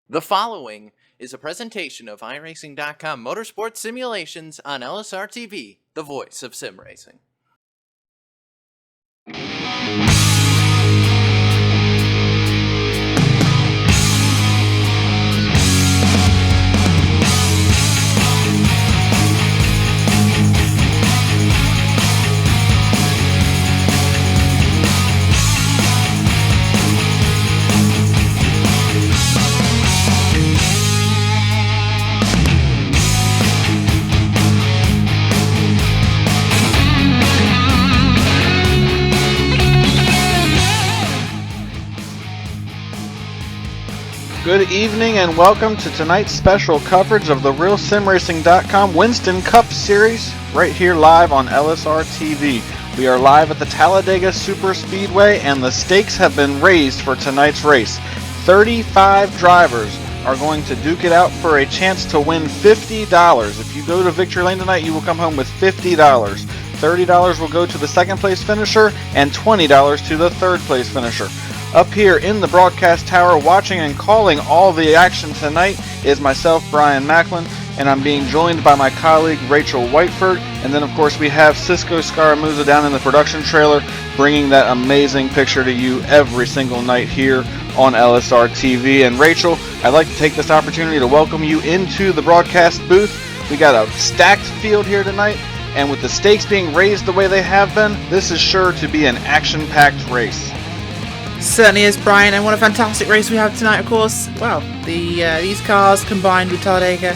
The following is a presentation of iRacing.com Motorsports Simulations on LSRTV, the voice of sim racing. Good evening and welcome to tonight's special coverage of the RealSimRacing.com Winston Cup Series right here live on LSRTV. We are live at the Talladega Super Speedway and the stakes have been raised for tonight's race. 35 drivers are going to duke it out for a chance to win $50. If you go to Victory Lane tonight, you will come home with $50. $30 will go to the second place finisher and $20 to the third place finisher. Up here in the broadcast tower, watching and calling all the action tonight is myself, Brian Macklin, and I'm being joined by my colleague, Rachel Whiteford. And then, of course, we have Cisco Scaramuza down in the production trailer, bringing that amazing picture to you every single night here on LSR TV. And Rachel, I'd like to take this opportunity to welcome you into the broadcast booth. We got a stacked field here tonight, and with the stakes being raised the way they have been, this is sure to be an action-packed race. Certainly is, Brian, and what a fantastic race we have tonight, of course. Well, these cars combined with Talladega.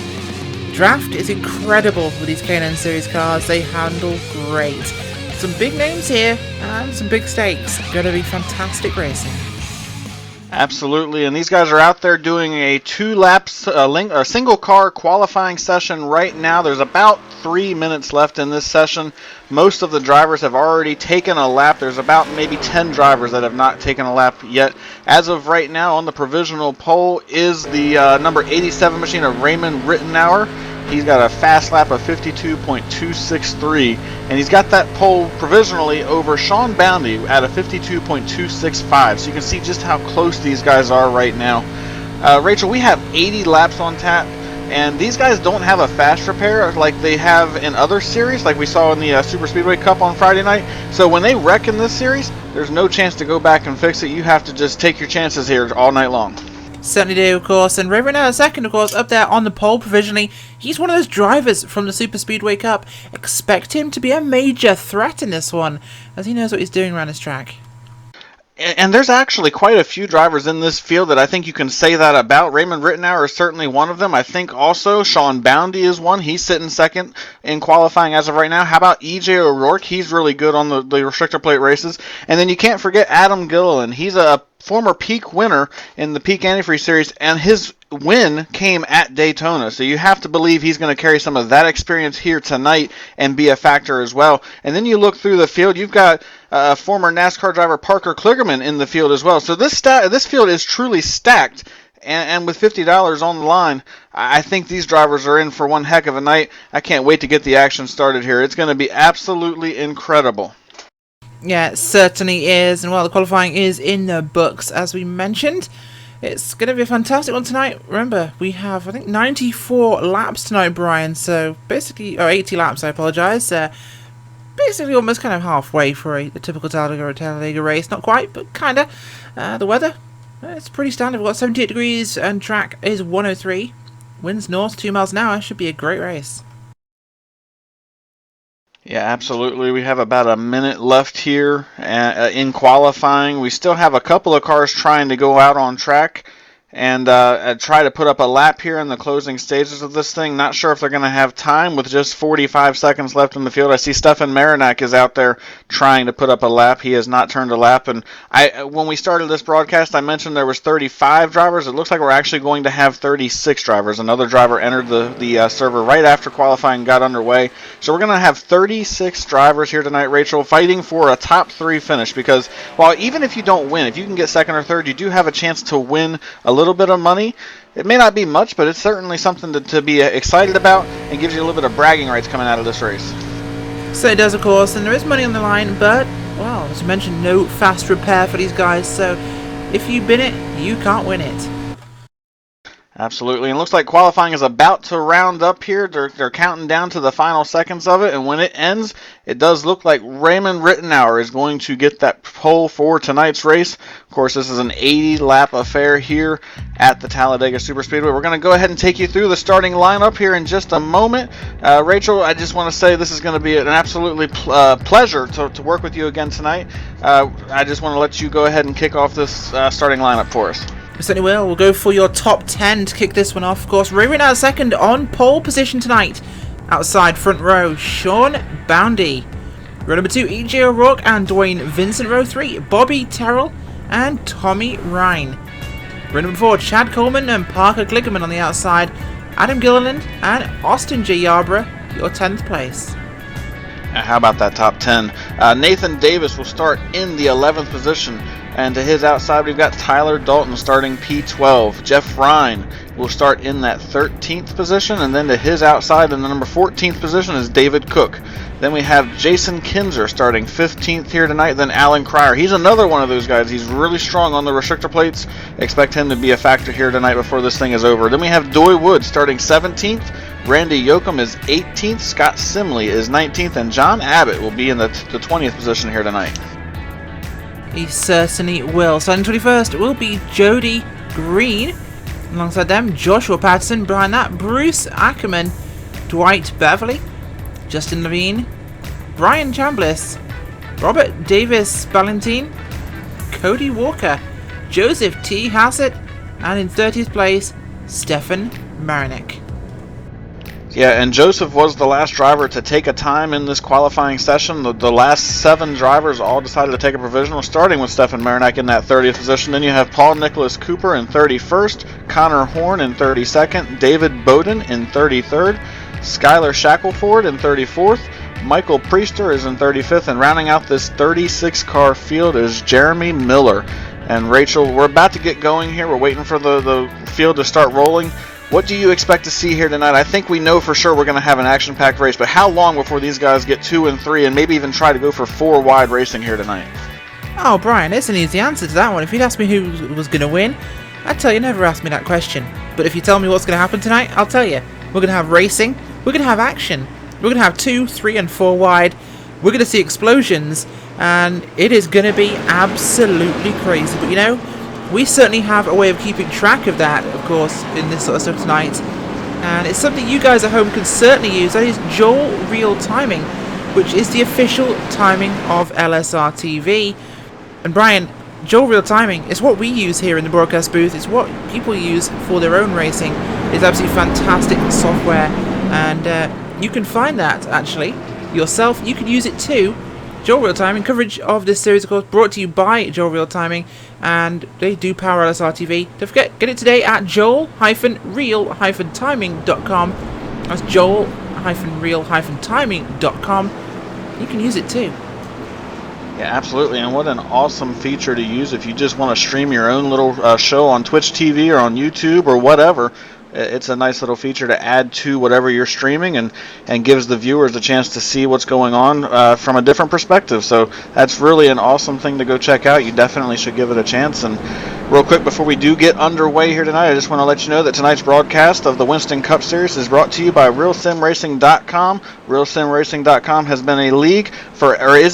Draft is incredible with these K&N Series cars. They handle great. Some big names here and some big stakes. Going to be fantastic racing. Absolutely, and these guys are out there doing a a single car qualifying session right now. There's about 3 minutes left in this session. Most of the drivers have already taken a lap. There's about maybe 10 drivers that have not taken a lap yet. As of right now, on the provisional pole is the number 87 machine of Raymond Rittenauer. He's got a fast lap of 52.263, and he's got that pole provisionally over Sean Boundy at a 52.265. So you can see just how close these guys are right now. Rachel, we have 80 laps on tap, and these guys don't have a fast repair like they have in other series, like we saw in the Super Speedway Cup on Friday night. So when they wreck in this series, there's no chance to go back and fix it. You have to just take your chances here all night long. Certainly do, of course. And Ray Renault second, of course, up there on the pole provisionally. He's one of those drivers from the Super Speedway Cup. Expect him to be a major threat in this one, as he knows what he's doing around this track. And there's actually quite a few drivers in this field that I think you can say that about. Raymond Rittenauer is certainly one of them. I think also Sean Boundy is one. He's sitting second in qualifying as of right now. How about E.J. O'Rourke? He's really good on the restrictor plate races. And then you can't forget Adam Gilliland. He's a former Peak winner in the Peak Antifreeze Series, and his win came at Daytona. So you have to believe he's going to carry some of that experience here tonight and be a factor as well. And then you look through the field, you've got former NASCAR driver Parker Kligerman in the field as well. So this field is truly stacked. And with $50 on the line, I think these drivers are in for one heck of a night. I can't wait to get the action started here. It's going to be absolutely incredible. Yeah, it certainly is. And while the qualifying is in the books, as we mentioned, it's going to be a fantastic one tonight. Remember, we have, I think, 94 laps tonight, Brian. So basically, 80 laps, I apologise. Basically almost kind of halfway for a typical Talladega race. Not quite, but kind of. The weather, it's pretty standard. We've got 78 degrees and track is 103. Winds north, 2 miles an hour. Should be a great race. Yeah, absolutely. We have about a minute left here in qualifying. We still have a couple of cars trying to go out on track and try to put up a lap here in the closing stages of this thing. Not sure if they're going to have time with just 45 seconds left in the field. I see Stefan Marinak is out there trying to put up a lap. He has not turned a lap. And when we started this broadcast, I mentioned there was 35 drivers. It looks like we're actually going to have 36 drivers. Another driver entered the server right after qualifying got underway. So we're going to have 36 drivers here tonight, Rachel, fighting for a top 3 finish. Because while even if you don't win, if you can get second or third, you do have a chance to win a little bit of money. It may not be much, but it's certainly something to be excited about and gives you a little bit of bragging rights coming out of this race. So it does, of course, and there is money on the line, but, well, as you mentioned, no fast repair for these guys, so if you bin it, you can't win it. Absolutely, and it looks like qualifying is about to round up here. They're counting down to the final seconds of it, and when it ends, it does look like Raymond Rittenauer is going to get that pole for tonight's race. Of course, this is an 80-lap affair here at the Talladega Superspeedway. We're going to go ahead and take you through the starting lineup here in just a moment. Rachel, I just want to say this is going to be an absolutely pleasure to work with you again tonight. I just want to let you go ahead and kick off this starting lineup for us. We certainly will. We'll go for your top 10 to kick this one off. Of course, Ray out second on pole position tonight. Outside front row, Sean Boundy. Row number 2, E.J. O'Rourke and Dwayne Vincent. Row 3, Bobby Terrell and Tommy Ryan. Row number 4, Chad Coleman and Parker Glickman on the outside. Adam Gilliland and Austin J. Yarborough, your 10th place. How about that top 10? Nathan Davis will start in the 11th position. And to his outside, we've got Tyler Dalton starting P12. Jeff Ryan will start in that 13th position. And then to his outside in the number 14th position is David Cook. Then we have Jason Kinzer starting 15th here tonight. Then Alan Cryer. He's another one of those guys. He's really strong on the restrictor plates. Expect him to be a factor here tonight before this thing is over. Then we have Doy Wood starting 17th. Randy Yoakum is 18th. Scott Simley is 19th. And John Abbott will be in the 20th position here tonight. He certainly will. Starting 21st will be Jody Green. Alongside them, Joshua Patterson. Behind that, Bruce Ackerman, Dwight Beverly, Justin Levine, Brian Chambliss, Robert Davis Valentine, Cody Walker, Joseph T. Hassett, and in 30th place, Stefan Marinik. Yeah, and Joseph was the last driver to take a time in this qualifying session. The last 7 drivers all decided to take a provisional, starting with Stefan Marinik in that 30th position. Then you have Paul Nicholas Cooper in 31st, Connor Horn in 32nd, David Bowden in 33rd, Skylar Shackelford in 34th, Michael Priester is in 35th, and rounding out this 36-car field is Jeremy Miller. And Rachel, we're about to get going here. We're waiting for the field to start rolling. What do you expect to see here tonight? I think we know for sure we're going to have an action-packed race, but how long before these guys get 2 and 3 and maybe even try to go for 4 wide racing here tonight? Oh, Brian, there's an easy answer to that one. If you'd asked me who was going to win, I'd tell you never ask me that question. But if you tell me what's going to happen tonight, I'll tell you. We're going to have racing, we're going to have action, we're going to have 2, 3 and 4 wide, we're going to see explosions, and it is going to be absolutely crazy. But you know, we certainly have a way of keeping track of that, of course, in this sort of stuff tonight. And it's something you guys at home can certainly use. That is Joel Real Timing, which is the official timing of LSRTV. And Brian, Joel Real Timing is what we use here in the broadcast booth. It's what people use for their own racing. It's absolutely fantastic software. And you can find that, actually, yourself. You can use it too. Joel Real Timing coverage of this series, of course, brought to you by Joel Real Timing, and they do power LSRTV. Don't forget, get it today at joel-real-timing.com. That's joel-real-timing.com. You can use it too. Yeah, absolutely, and what an awesome feature to use if you just want to stream your own little show on Twitch TV or on YouTube or whatever. It's a nice little feature to add to whatever you're streaming and gives the viewers a chance to see what's going on from a different perspective. So that's really an awesome thing to go check out. You definitely should give it a chance. And real quick, before we do get underway here tonight, I just want to let you know that tonight's broadcast of the Winston Cup Series is brought to you by RealSimRacing.com. RealSimRacing.com has been is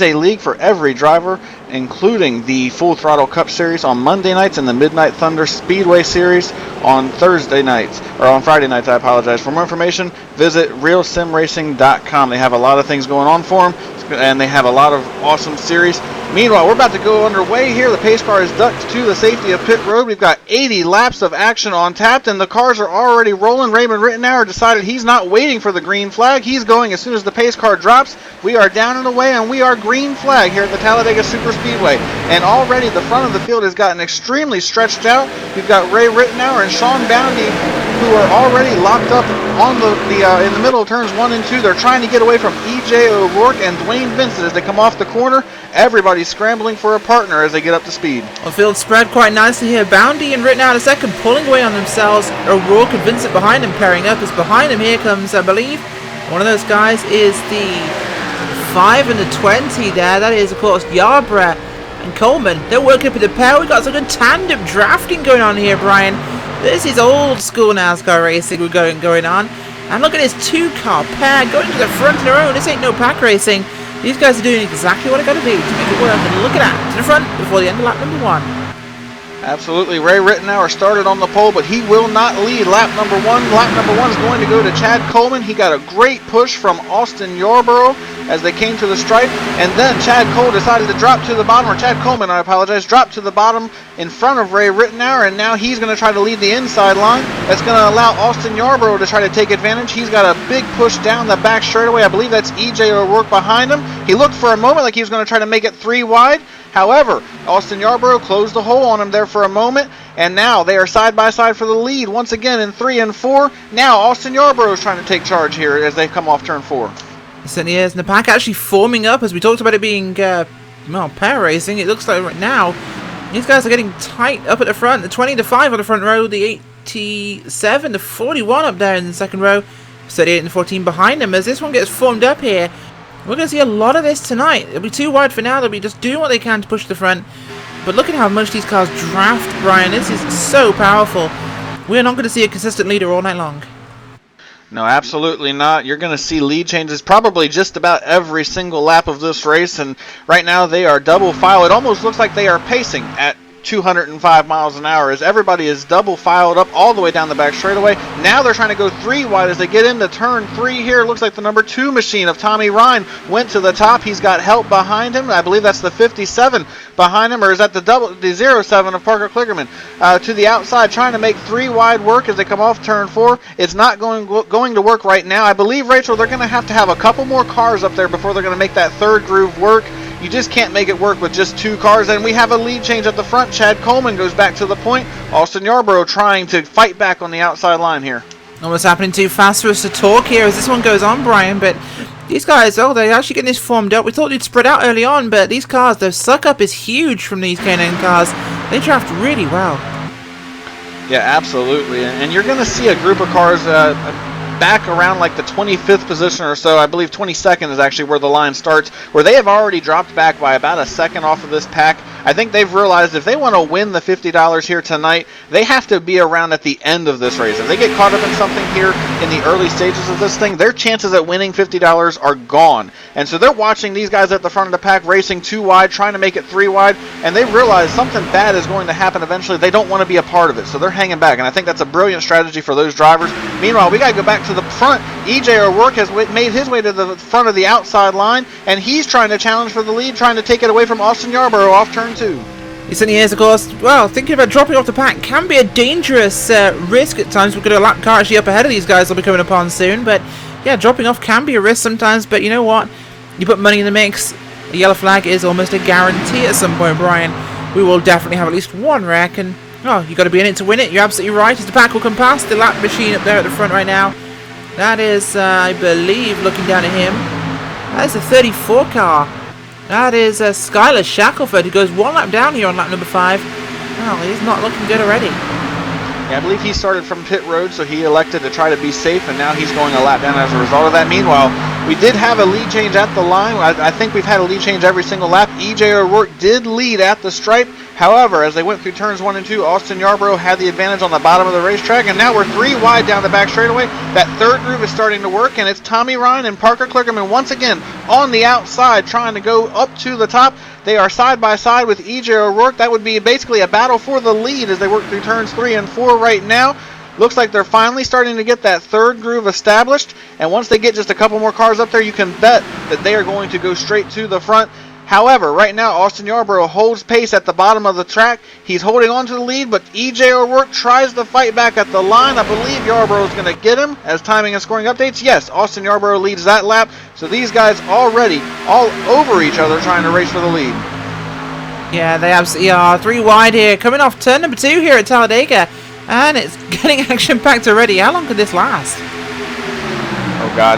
a league for every driver, including the Full Throttle Cup Series on Monday nights and the Midnight Thunder Speedway Series on Thursday nights, or on Friday nights, I apologize. For more information, visit RealSimRacing.com. They have a lot of things going on for them, and they have a lot of awesome series. Meanwhile, we're about to go underway here. The pace car is ducked to the safety of pit road. We've got 80 laps of action on tap, and the cars are already rolling. Raymond Rittenauer decided he's not waiting for the green flag. He's going as soon as the pace car drops. We are down and away, and we are green flag here at the Talladega Superspeedway. And already the front of the field has gotten extremely stretched out. We've got Ray Rittenauer and Sean Boundy, who are already locked up on in the middle of turns 1 and 2. They're trying to get away from E.J. O'Rourke and Dwayne Vincent as they come off the corner. Everybody's scrambling for a partner as they get up to speed. The field spread quite nicely here. Boundy and Rittenauer a second, pulling away on themselves. O'Rourke and Vincent behind him, pairing up. As behind him, here comes, I believe, one of those guys is the 5 and the 20 there. That is, of course, Yarborough and Coleman. They're working up in the pair. We've got some good tandem drafting going on here, Brian. This is old school NASCAR racing we're going on. And look at this two-car pair going to the front of their own. This ain't no pack racing. These guys are doing exactly what they got to do to make it work. And look at that, to the front before the end of lap number 1. Absolutely. Ray Rittenauer started on the pole, but he will not lead lap number 1. Lap number 1 is going to go to Chad Coleman. He got a great push from Austin Yarborough as they came to the stripe, and then Chad Cole decided to drop to the bottom, or Chad Coleman, I apologize, dropped to the bottom in front of Ray Rittenauer, and now he's going to try to lead the inside line. That's going to allow Austin Yarborough to try to take advantage. He's got a big push down the back straightaway. I believe that's EJ O'Rourke behind him. He looked for a moment like he was going to try to make it 3 wide. However, Austin Yarborough closed the hole on him there for a moment, and now they are side by side for the lead once again in 3 and 4. Now Austin Yarborough is trying to take charge here as they come off turn 4. It certainly is, and the pack actually forming up as we talked about it being, well, pair racing. It looks like right now these guys are getting tight up at the front. The 20 to 5 on the front row, the 87 to 41 up there in the second row, 38 and 14 behind them. As this one gets formed up here, we're going to see a lot of this tonight. It'll be too wide for now. They'll be just doing what they can to push the front. But look at how much these cars draft, Brian. This is so powerful. We're not going to see a consistent leader all night long. No, absolutely not. You're going to see lead changes probably just about every single lap of this race. And right now they are double file. It almost looks like they are pacing at 205 miles an hour as everybody is double filed up all the way down the back straightaway. Now they're trying to go 3 wide as they get into turn 3 here. Looks like the number 2 machine of Tommy Ryan went to the top. He's got help behind him. I believe that's the 57 behind him, or is that the 07 of Parker Kligerman to the outside, trying to make 3 wide work as they come off turn 4. It's not going to work right now. I believe, Rachel, they're going to have a couple more cars up there before they're going to make that third groove work. You just can't make it work with just 2 cars. And we have a lead change at the front. Chad Coleman goes back to the point. Austin Yarborough trying to fight back on the outside line here. Almost happening too fast for us to talk here as this one goes on, Brian. But these guys, oh, they're actually getting this formed up. We thought they'd spread out early on, but these cars, the suck up is huge from these K&N cars. They draft really well. Yeah, absolutely. And you're going to see a group of cars back around like the 25th position or so. I believe 22nd is actually where the line starts, where they have already dropped back by about a second off of this pack. I think they've realized if they want to win the $50 here tonight, they have to be around at the end of this race. If they get caught up in something here in the early stages of this thing, their chances at winning $50 are gone. And so they're watching these guys at the front of the pack racing 2 wide, trying to make it 3 wide, and they realize something bad is going to happen eventually. They don't want to be a part of it, so they're hanging back, and I think that's a brilliant strategy for those drivers. Meanwhile, we got to go back to the front. EJ O'Rourke has made his way to the front of the outside line, and he's trying to challenge for the lead, trying to take it away from Austin Yarborough off turn 2. He certainly is, of course. Well, thinking about dropping off the pack can be a dangerous risk at times. We've got a lap car actually up ahead of these guys. They'll be coming upon soon. But yeah, dropping off can be a risk sometimes. But you know what? You put money in the mix. A yellow flag is almost a guarantee at some point, Brian. We will definitely have at least one wreck. And oh, you got to be in it to win it. You're absolutely right. As the pack will come past the lap machine up there at the front right now. That is, I believe, looking down at him, that is a 34 car. That is Skylar Shackelford, who goes 1 lap down here on lap number 5. Well, he's not looking good already. Yeah, I believe he started from pit road, so he elected to try to be safe, and now he's going a lap down as a result of that. Meanwhile, we did have a lead change at the line. I think we've had a lead change every single lap. EJ O'Rourke did lead at the stripe. However, as they went through turns 1 and 2, Austin Yarborough had the advantage on the bottom of the racetrack, and now we're 3 wide down the back straightaway. That third groove is starting to work, and it's Tommy Ryan and Parker Kligerman once again on the outside trying to go up to the top. They are side by side with EJ O'Rourke. That would be basically a battle for the lead as they work through turns 3 and 4 right now. Looks like they're finally starting to get that third groove established, and once they get just a couple more cars up there, you can bet that they are going to go straight to the front. However, right now, Austin Yarborough holds pace at the bottom of the track. He's holding on to the lead, but EJ O'Rourke tries to fight back at the line. I believe Yarborough is going to get him as timing and scoring updates. Yes, Austin Yarborough leads that lap. So these guys already all over each other trying to race for the lead. Yeah, they absolutely are. 3 wide here, coming off turn number 2 here at Talladega. And it's getting action-packed already. How long could this last? Oh, God.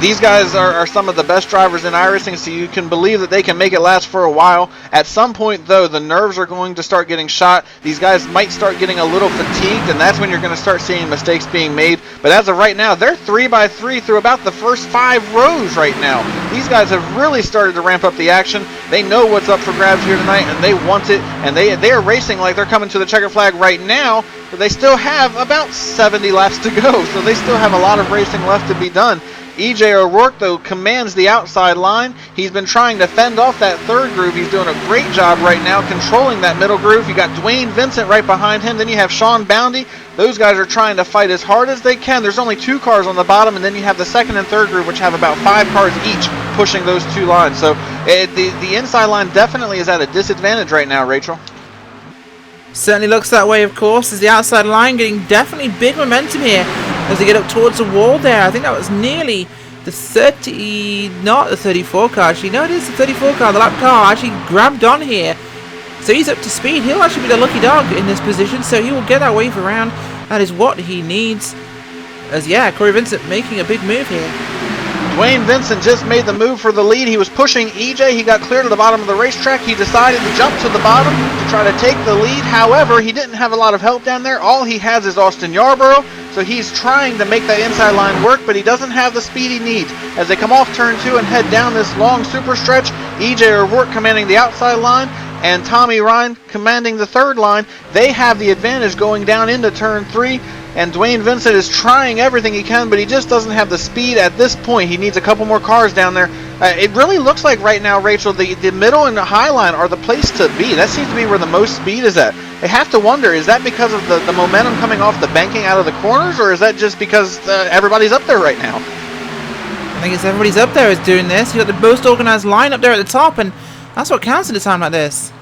These guys are some of the best drivers in iRacing, so you can believe that they can make it last for a while. At some point, though, the nerves are going to start getting shot. These guys might start getting a little fatigued, and that's when you're going to start seeing mistakes being made. But as of right now, they're 3 by 3 through about the first 5 rows right now. These guys have really started to ramp up the action. They know what's up for grabs here tonight, and they want it, and they are racing like they're coming to the checker flag right now. but they still have about 70 laps to go, so they still have a lot of racing left to be done. EJ O'Rourke, though, commands the outside line. He's been trying to fend off that third groove. He's doing a great job right now controlling that middle groove. You got Dwayne Vincent right behind him. Then you have Sean Boundy. Those guys are trying to fight as hard as they can. There's only 2 cars on the bottom, and then you have the second and third groove, which have about 5 cars each pushing those 2 lines. So the inside line definitely is at a disadvantage right now, Rachel. Certainly looks that way, of course, as the outside line getting definitely big momentum here as they get up towards the wall there. I think that was nearly the 30, not the 34 car, actually. No, it is the 34 car, the lap car actually grabbed on here. So he's up to speed. He'll actually be the lucky dog in this position, so he will get that wave around. That is what he needs. As, yeah, Corey Vincent making a big move here. Dwayne Vincent just made the move for the lead. He was pushing EJ. He got clear to the bottom of the racetrack. He decided to jump to the bottom to try to take the lead. However, he didn't have a lot of help down there. All he has is Austin Yarborough. So he's trying to make that inside line work, but he doesn't have the speed he needs. As they come off turn 2 and head down this long super stretch, EJ O'Rourke commanding the outside line and Tommy Ryan commanding the third line. They have the advantage going down into turn 3. And Dwayne Vincent is trying everything he can, but he just doesn't have the speed at this point. He needs a couple more cars down there. It really looks like right now, Rachel, the middle and the high line are the place to be. That seems to be where the most speed is at. I have to wonder, is that because of the momentum coming off the banking out of the corners, or is that just because everybody's up there right now? I think it's everybody's up there is doing this. You got the most organized line up there at the top, and that's what counts at a time like this.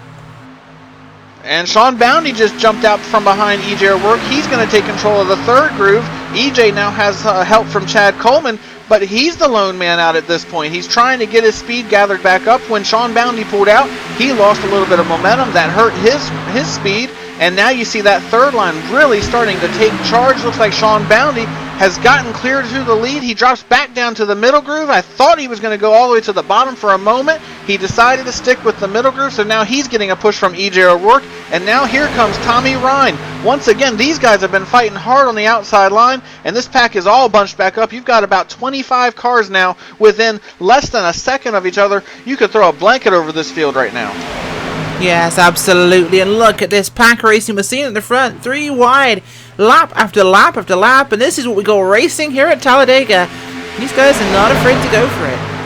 And Sean Boundy just jumped out from behind EJ O'Rourke. He's going to take control of the third groove. EJ now has help from Chad Coleman, but he's the lone man out at this point. He's trying to get his speed gathered back up. When Sean Boundy pulled out, he lost a little bit of momentum. That hurt his speed. And now you see that third line really starting to take charge. Looks like Sean Boundy has gotten clear to the lead. He drops back down to the middle groove. I thought he was going to go all the way to the bottom for a moment. He decided to stick with the middle groove, so now he's getting a push from EJ O'Rourke. And now here comes Tommy Ryan. Once again, these guys have been fighting hard on the outside line, and this pack is all bunched back up. You've got about 25 cars now within less than a second of each other. You could throw a blanket over this field right now. Yes, absolutely. And look at this pack racing machine at the front. 3 wide, lap after lap after lap. And this is what we call racing here at Talladega. These guys are not afraid to go for it.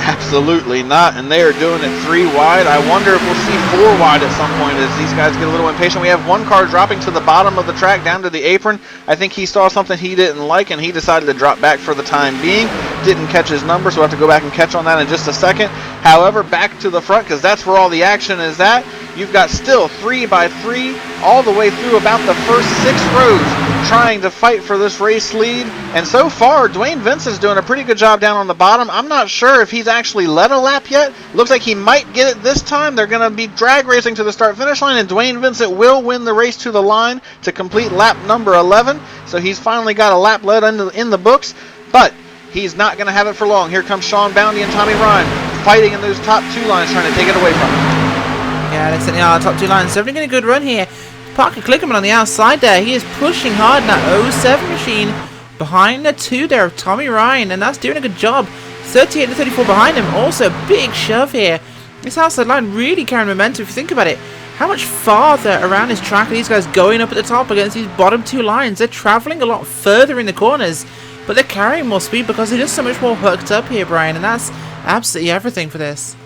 Absolutely not, and they are doing it 3 wide. I wonder if we'll see 4 wide at some point as these guys get a little impatient. We have one car dropping to the bottom of the track down to the apron. I think he saw something he didn't like, and he decided to drop back for the time being. Didn't catch his number, so we'll have to go back and catch on that in just a second. However, back to the front, because that's where all the action is at. You've got still 3 by 3 all the way through about the first 6 rows trying to fight for this race lead. And so far, Dwayne Vincent's doing a pretty good job down on the bottom. I'm not sure if he's actually led a lap yet. Looks like he might get it this time. They're going to be drag racing to the start-finish line, and Dwayne Vincent will win the race to the line to complete lap number 11. So he's finally got a lap led in the books, but he's not going to have it for long. Here comes Sean Boundy and Tommy Ryan fighting in those top 2 lines, trying to take it away from him. Yeah, they certainly are top 2 lines. So they're getting a good run here. Parker Klickerman on the outside there. He is pushing hard in that 07 machine behind the 2 there of Tommy Ryan, and that's doing a good job. 38 to 34 behind him. Also, big shove here. This outside line really carrying momentum if you think about it. How much farther around this track are these guys going up at the top against these bottom 2 lines? They're traveling a lot further in the corners, but they're carrying more speed because they're just so much more hooked up here, Brian, and that's absolutely everything for this.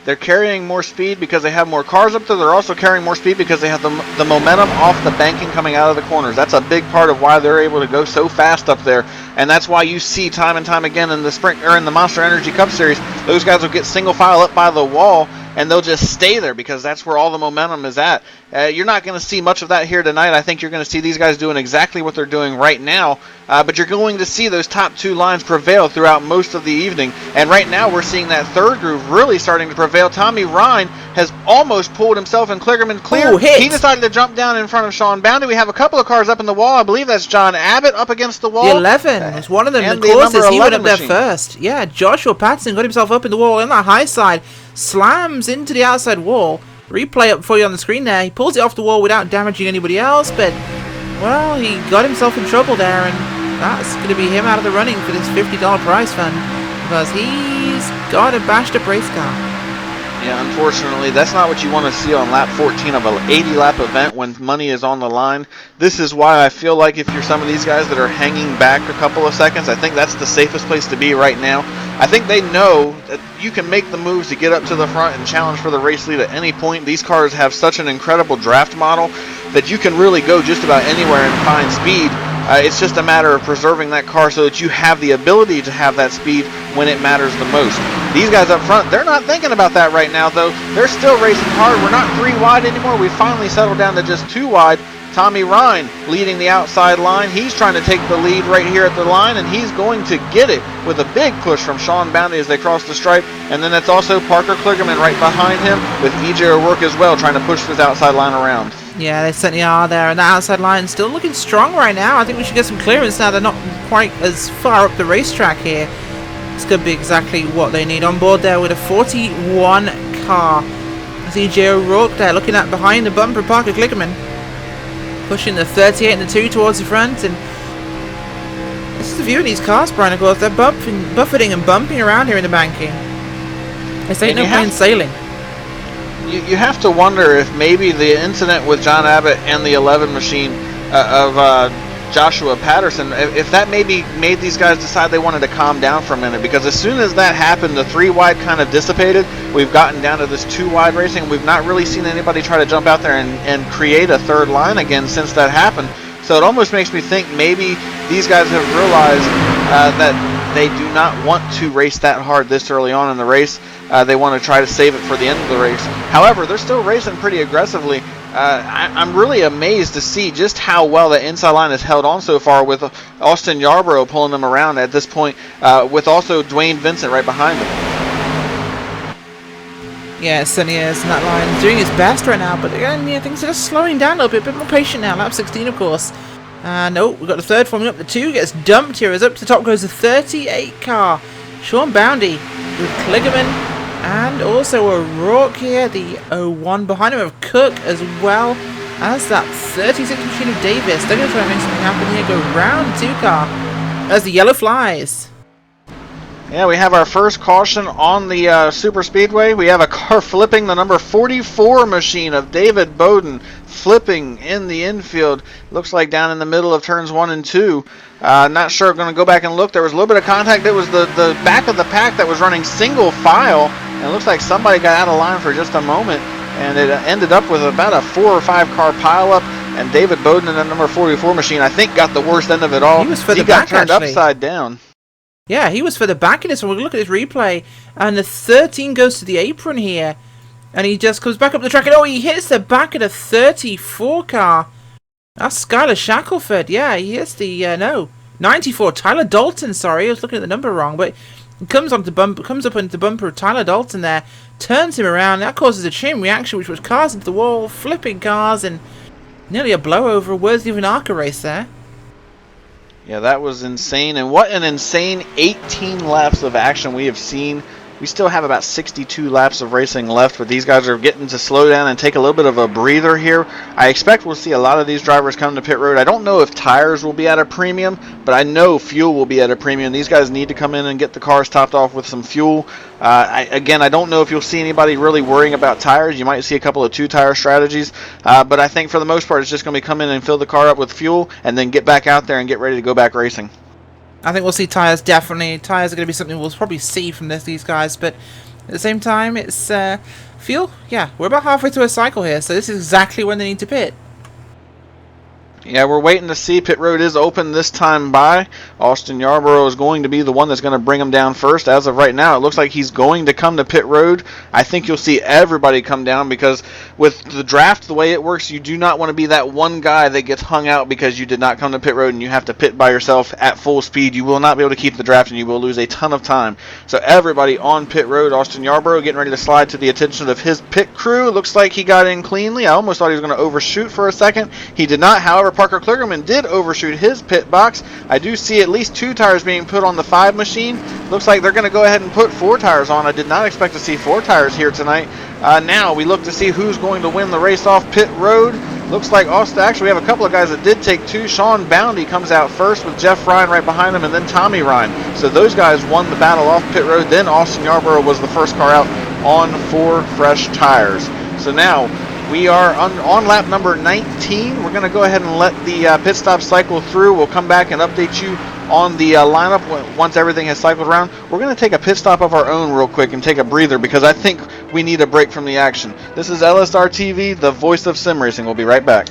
They're carrying more speed because they have more cars up there. They're also carrying more speed because they have the momentum off the banking coming out of the corners. That's a big part of why they're able to go so fast up there. And that's why you see time and time again in the Sprint or in the Monster Energy Cup Series, those guys will get single file up by the wall and they'll just stay there because that's where all the momentum is at. You're not going to see much of that here tonight. I think you're going to see these guys doing exactly what they're doing right now, but you're going to see those top 2 lines prevail throughout most of the evening. And right now we're seeing that third groove really starting to prevail. Tommy Ryan has almost pulled himself and Klickerman clear. Ooh, hit. He decided to jump down in front of Sean Boundy. We have a couple of cars up in the wall. I believe that's John Abbott up against the wall. The 11 was one of them. And Of course, the he went number up 11 there machine. first. Yeah, Joshua Patterson got himself up in the wall on the high side, slams into the outside wall. Replay up for you on the screen there. He pulls it off the wall without damaging anybody else, but, well, he got himself in trouble there, and that's going to be him out of the running for this $50 prize fund because he's got a bashed up race car. Yeah, unfortunately, that's not what you want to see on lap 14 of an 80-lap event when money is on the line. This is why I feel like if you're some of these guys that are hanging back a couple of seconds, I think that's the safest place to be right now. I think they know that you can make the moves to get up to the front and challenge for the race lead at any point. These cars have such an incredible draft model that you can really go just about anywhere and find speed. It's just a matter of preserving that car so that you have the ability to have that speed when it matters the most. These guys up front, they're not thinking about that right now, though. They're still racing hard. We're not 3 wide anymore. We finally settled down to just 2 wide. Tommy Ryan leading the outside line. He's trying to take the lead right here at the line, and he's going to get it with a big push from Sean Bounty as they cross the stripe. And then it's also Parker Kligerman right behind him with EJ O'Rourke as well, trying to push this outside line around. Yeah, they certainly are there, and that outside line still looking strong right now. I think we should get some clearance now. They're not quite as far up the racetrack here. It's going to be exactly what they need on board there with a 41 car. EJ O'Rourke there looking at behind the bumper, Parker Kligerman. Pushing the 38 and the 2 towards the front, and this is the view of these cars, Brian. Of course, they're buffeting and bumping around here in the banking. This ain't no plain sailing. You have to wonder if maybe the incident with John Abbott and the 11 machine of Joshua Patterson, if that maybe made these guys decide they wanted to calm down for a minute, because as soon as that happened, the 3 wide kind of dissipated. We've gotten down to this 2 wide racing. We've not really seen anybody try to jump out there and create a third line again since that happened. So it almost makes me think maybe these guys have realized that they do not want to race that hard this early on in the race. They want to try to save it for the end of the race. However, they're still racing pretty aggressively. I'm really amazed to see just how well the inside line has held on so far, with Austin Yarborough pulling them around at this point, with also Dwayne Vincent right behind them. Yeah, it certainly is, and that line is doing its best right now, but again, yeah, things are just slowing down a little bit more patient now. Lap 16, of course. No, we've got the 3rd forming up. The 2 gets dumped here as up to the top goes the 38 car. Sean Bounty with Kligerman and also O'Rourke here, the 01 behind him of Cook as well as that 36 machine of Davis. They're going to try and make something happen here. Go round 2 car as the yellow flies. Yeah, we have our first caution on the super speedway. We have a car flipping, the number 44 machine of David Bowden flipping in the infield. Looks like down in the middle of turns 1 and 2. Not sure, going to go back and look. There was a little bit of contact. It was the back of the pack that was running single file. And it looks like somebody got out of line for just a moment. And it ended up with about a 4 or 5 car pileup. And David Bowden in the number 44 machine, I think, got the worst end of it all. He was for the got back, turned actually. upside down. Yeah, he was for the back in this one. We'll look at his replay. And the 13 goes to the apron here. And he just comes back up the track. And oh, he hits the back of the 34 car. That's Skylar Shackelford. Yeah, he hits the, 94. Tyler Dalton, sorry. I was looking at the number wrong. But he comes up into the bumper of Tyler Dalton there. Turns him around. That causes a chain reaction, which was cars into the wall. Flipping cars. And nearly a blowover worthy of an ARCA race there. Yeah, that was insane, and what an insane 18 laps of action we have seen. We still have about 62 laps of racing left, but these guys are getting to slow down and take a little bit of a breather here. I expect we'll see a lot of these drivers come to pit road. I don't know if tires will be at a premium, but I know fuel will be at a premium. These guys need to come in and get the cars topped off with some fuel. I don't know if you'll see anybody really worrying about tires. You might see a couple of 2-tire strategies, but I think for the most part it's just going to be come in and fill the car up with fuel and then get back out there and get ready to go back racing. I think we'll see tyres, definitely. Tyres are going to be something we'll probably see from these guys, but at the same time, it's fuel. Yeah, we're about halfway through a cycle here, so this is exactly when they need to pit. Yeah, we're waiting to see. Pit road is open this time by. Austin Yarborough is going to be the one that's going to bring him down first. As of right now, it looks like he's going to come to pit road. I think you'll see everybody come down because with the draft, the way it works, you do not want to be that one guy that gets hung out because you did not come to pit road and you have to pit by yourself at full speed. You will not be able to keep the draft and you will lose a ton of time. So everybody on pit road. Austin Yarborough getting ready to slide to the attention of his pit crew. Looks like he got in cleanly. I almost thought he was going to overshoot for a second. He did not. However, Parker Kligerman did overshoot his pit box. I do see at least 2 tires being put on the 5 machine. Looks like they're going to go ahead and put 4 tires on. I did not expect to see 4 tires here tonight. Now we look to see who's going to win the race off pit road. Looks like Austin, actually we have a couple of guys that did take 2. Sean Bounty comes out first with Jeff Ryan right behind him, and then Tommy Ryan. So those guys won the battle off pit road. Then Austin Yarborough was the first car out on 4 fresh tires. So now we are on lap number 19. We're going to go ahead and let the pit stop cycle through. We'll come back and update you on the lineup once everything has cycled around. We're going to take a pit stop of our own real quick and take a breather because I think we need a break from the action. This is LSR TV, the voice of sim racing. We'll be right back.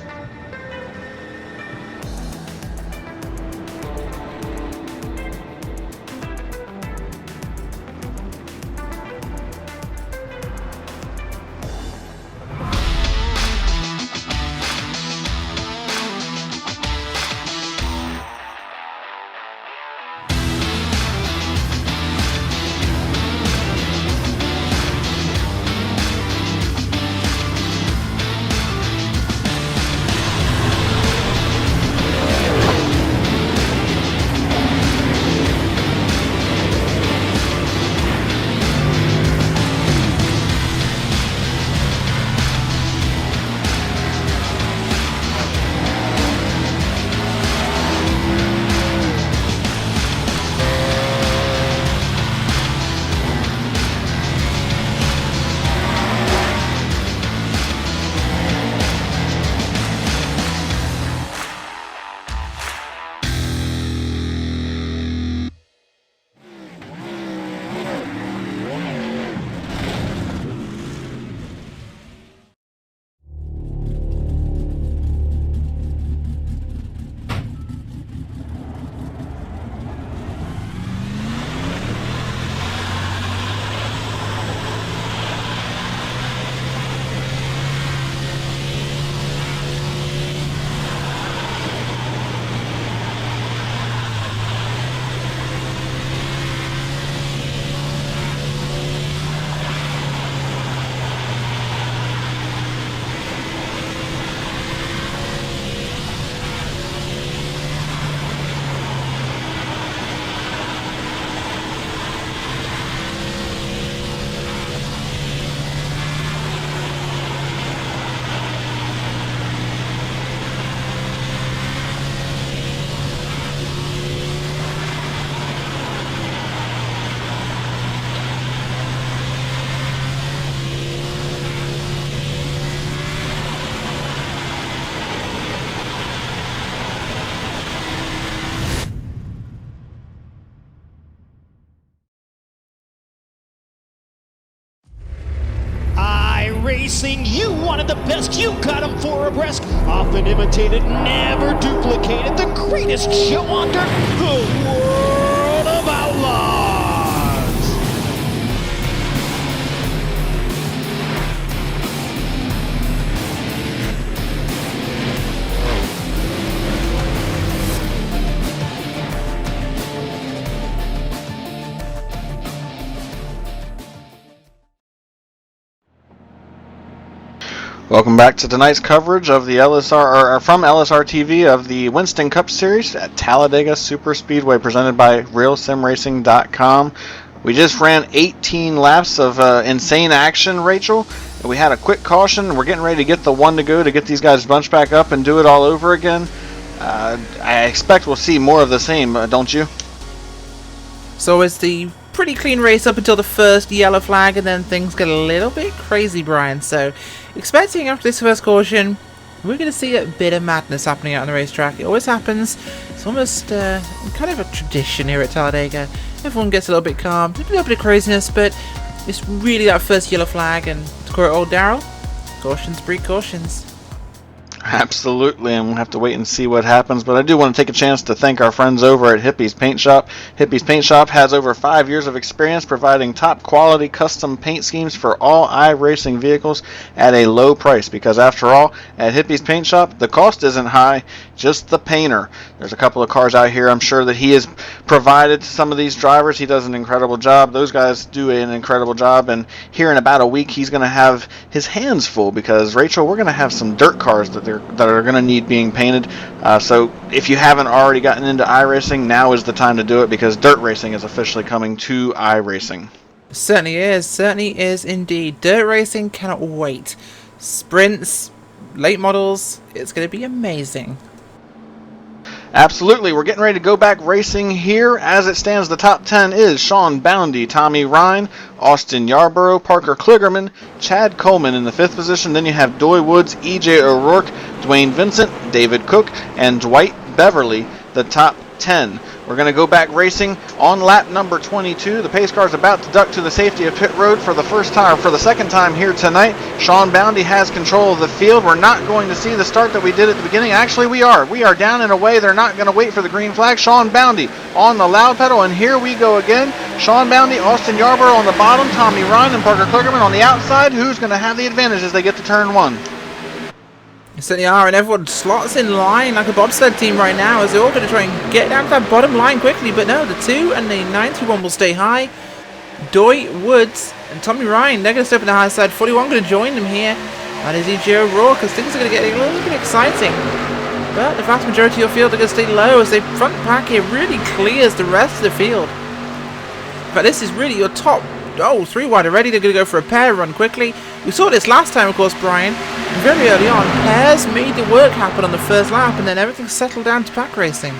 Racing, you wanted the best, you got them 4 abreast, often imitated, never duplicated, the greatest show on dirt, the World of Outlaws. Welcome back to tonight's coverage of the LSR, or from LSR TV, of the Winston Cup Series at Talladega Super Speedway, presented by RealSimRacing.com. We just ran 18 laps of insane action, Rachel. We had a quick caution. We're getting ready to get the one to go to get these guys bunched back up and do it all over again. I expect we'll see more of the same, don't you? So it's the pretty clean race up until the first yellow flag, and then things get a little bit crazy, Brian. So expecting after this first caution, we're going to see a bit of madness happening out on the racetrack. It always happens. It's almost kind of a tradition here at Talladega. Everyone gets a little bit calm, a little bit of craziness, but it's really that first yellow flag, and to quote old Daryl, cautions breed cautions. Absolutely, and we'll have to wait and see what happens. But I do want to take a chance to thank our friends over at Hippie's Paint Shop. Hippie's Paint Shop has over 5 years of experience providing top quality custom paint schemes for all iRacing vehicles at a low price. Because after all, at Hippie's Paint Shop, the cost isn't high, just the painter. There's a couple of cars out here I'm sure that he has provided to some of these drivers. He does an incredible job. Those guys do an incredible job. And here in about a week, he's going to have his hands full because, Rachel, we're going to have some dirt cars that are going to need being painted. So if you haven't already gotten into iRacing, now is the time to do it because dirt racing is officially coming to iRacing. Certainly is indeed. Dirt racing cannot wait. Sprints, late models, it's going to be amazing. Absolutely. We're getting ready to go back racing here. As it stands, the top 10 is Sean Boundy, Tommy Ryan, Austin Yarborough, Parker Kligerman, Chad Coleman in the 5th position. Then you have Doy Woods, E.J. O'Rourke, Dwayne Vincent, David Cook, and Dwight Beverly, the top 10. We're going to go back racing on lap number 22. The pace car is about to duck to the safety of pit road for the second time here tonight. Sean Boundy has control of the field. We're not going to see the start that we did at the beginning. Actually, we are. We are down and away. They're not going to wait for the green flag. Sean Boundy on the loud pedal, and here we go again. Sean Boundy, Austin Yarborough on the bottom, Tommy Ryan and Parker Kligerman on the outside. Who's going to have the advantage as they get to turn 1? They certainly are, and everyone slots in line like a bobsled team right now as they're all going to try and get down to that bottom line quickly. But no, the 2 and the 91 will stay high. Doy Woods and Tommy Ryan, they're going to step in the high side. 41 going to join them here. That is E.J. O'Rourke, because things are going to get a little bit exciting. But the vast majority of your field are going to stay low as the front pack here really clears the rest of the field. But this is really your top 3 wide already. They're going to go for a pair run quickly. We saw this last time, of course, Brian. Very early on, pairs made the work happen on the first lap, and then everything settled down to pack racing.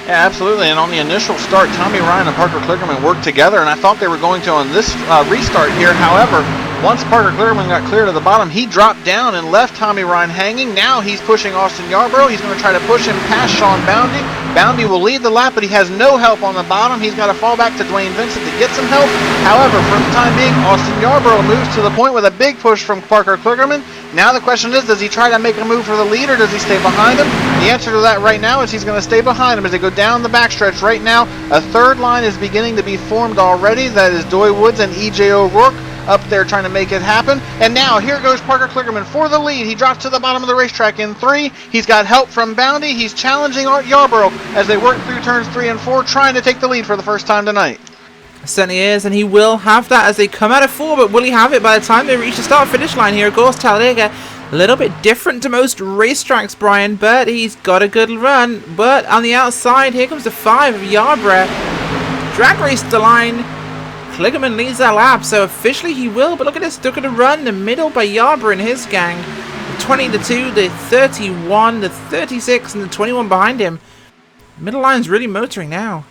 Yeah, absolutely. And on the initial start, Tommy Ryan and Parker Kligerman worked together, and I thought they were going to on this restart here. However, once Parker Kligerman got clear to the bottom, he dropped down and left Tommy Ryan hanging. Now he's pushing Austin Yarborough. He's going to try to push him past Sean Boundy. Boundy will lead the lap, but he has no help on the bottom. He's got to fall back to Dwayne Vincent to get some help. However, for the time being, Austin Yarborough moves to the point with a big push from Parker Kligerman. Now the question is, does he try to make a move for the lead, or does he stay behind him? The answer to that right now is he's going to stay behind him as they go down the backstretch right now. A third line is beginning to be formed already. That is Doy Woods and E.J. O'Rourke up there trying to make it happen. And now here goes Parker Kligerman for the lead. He drops to the bottom of the racetrack in 3. He's got help from Boundy. He's challenging Yarborough as they work through turns 3 and 4, trying to take the lead for the first time tonight. Certainly is, and he will have that as they come out of 4, but will he have it by the time they reach the start-finish line here? Of course, Talladega, a little bit different to most racetracks, Brian, but he's got a good run. But on the outside, here comes the 5 of Yarborough. Drag race the line. Kligerman leads that lap, so officially he will, but look at this, look at the run, the middle by Yarborough and his gang. The 20, the 2, the 31, the 36, and the 21 behind him. Middle line's really motoring now.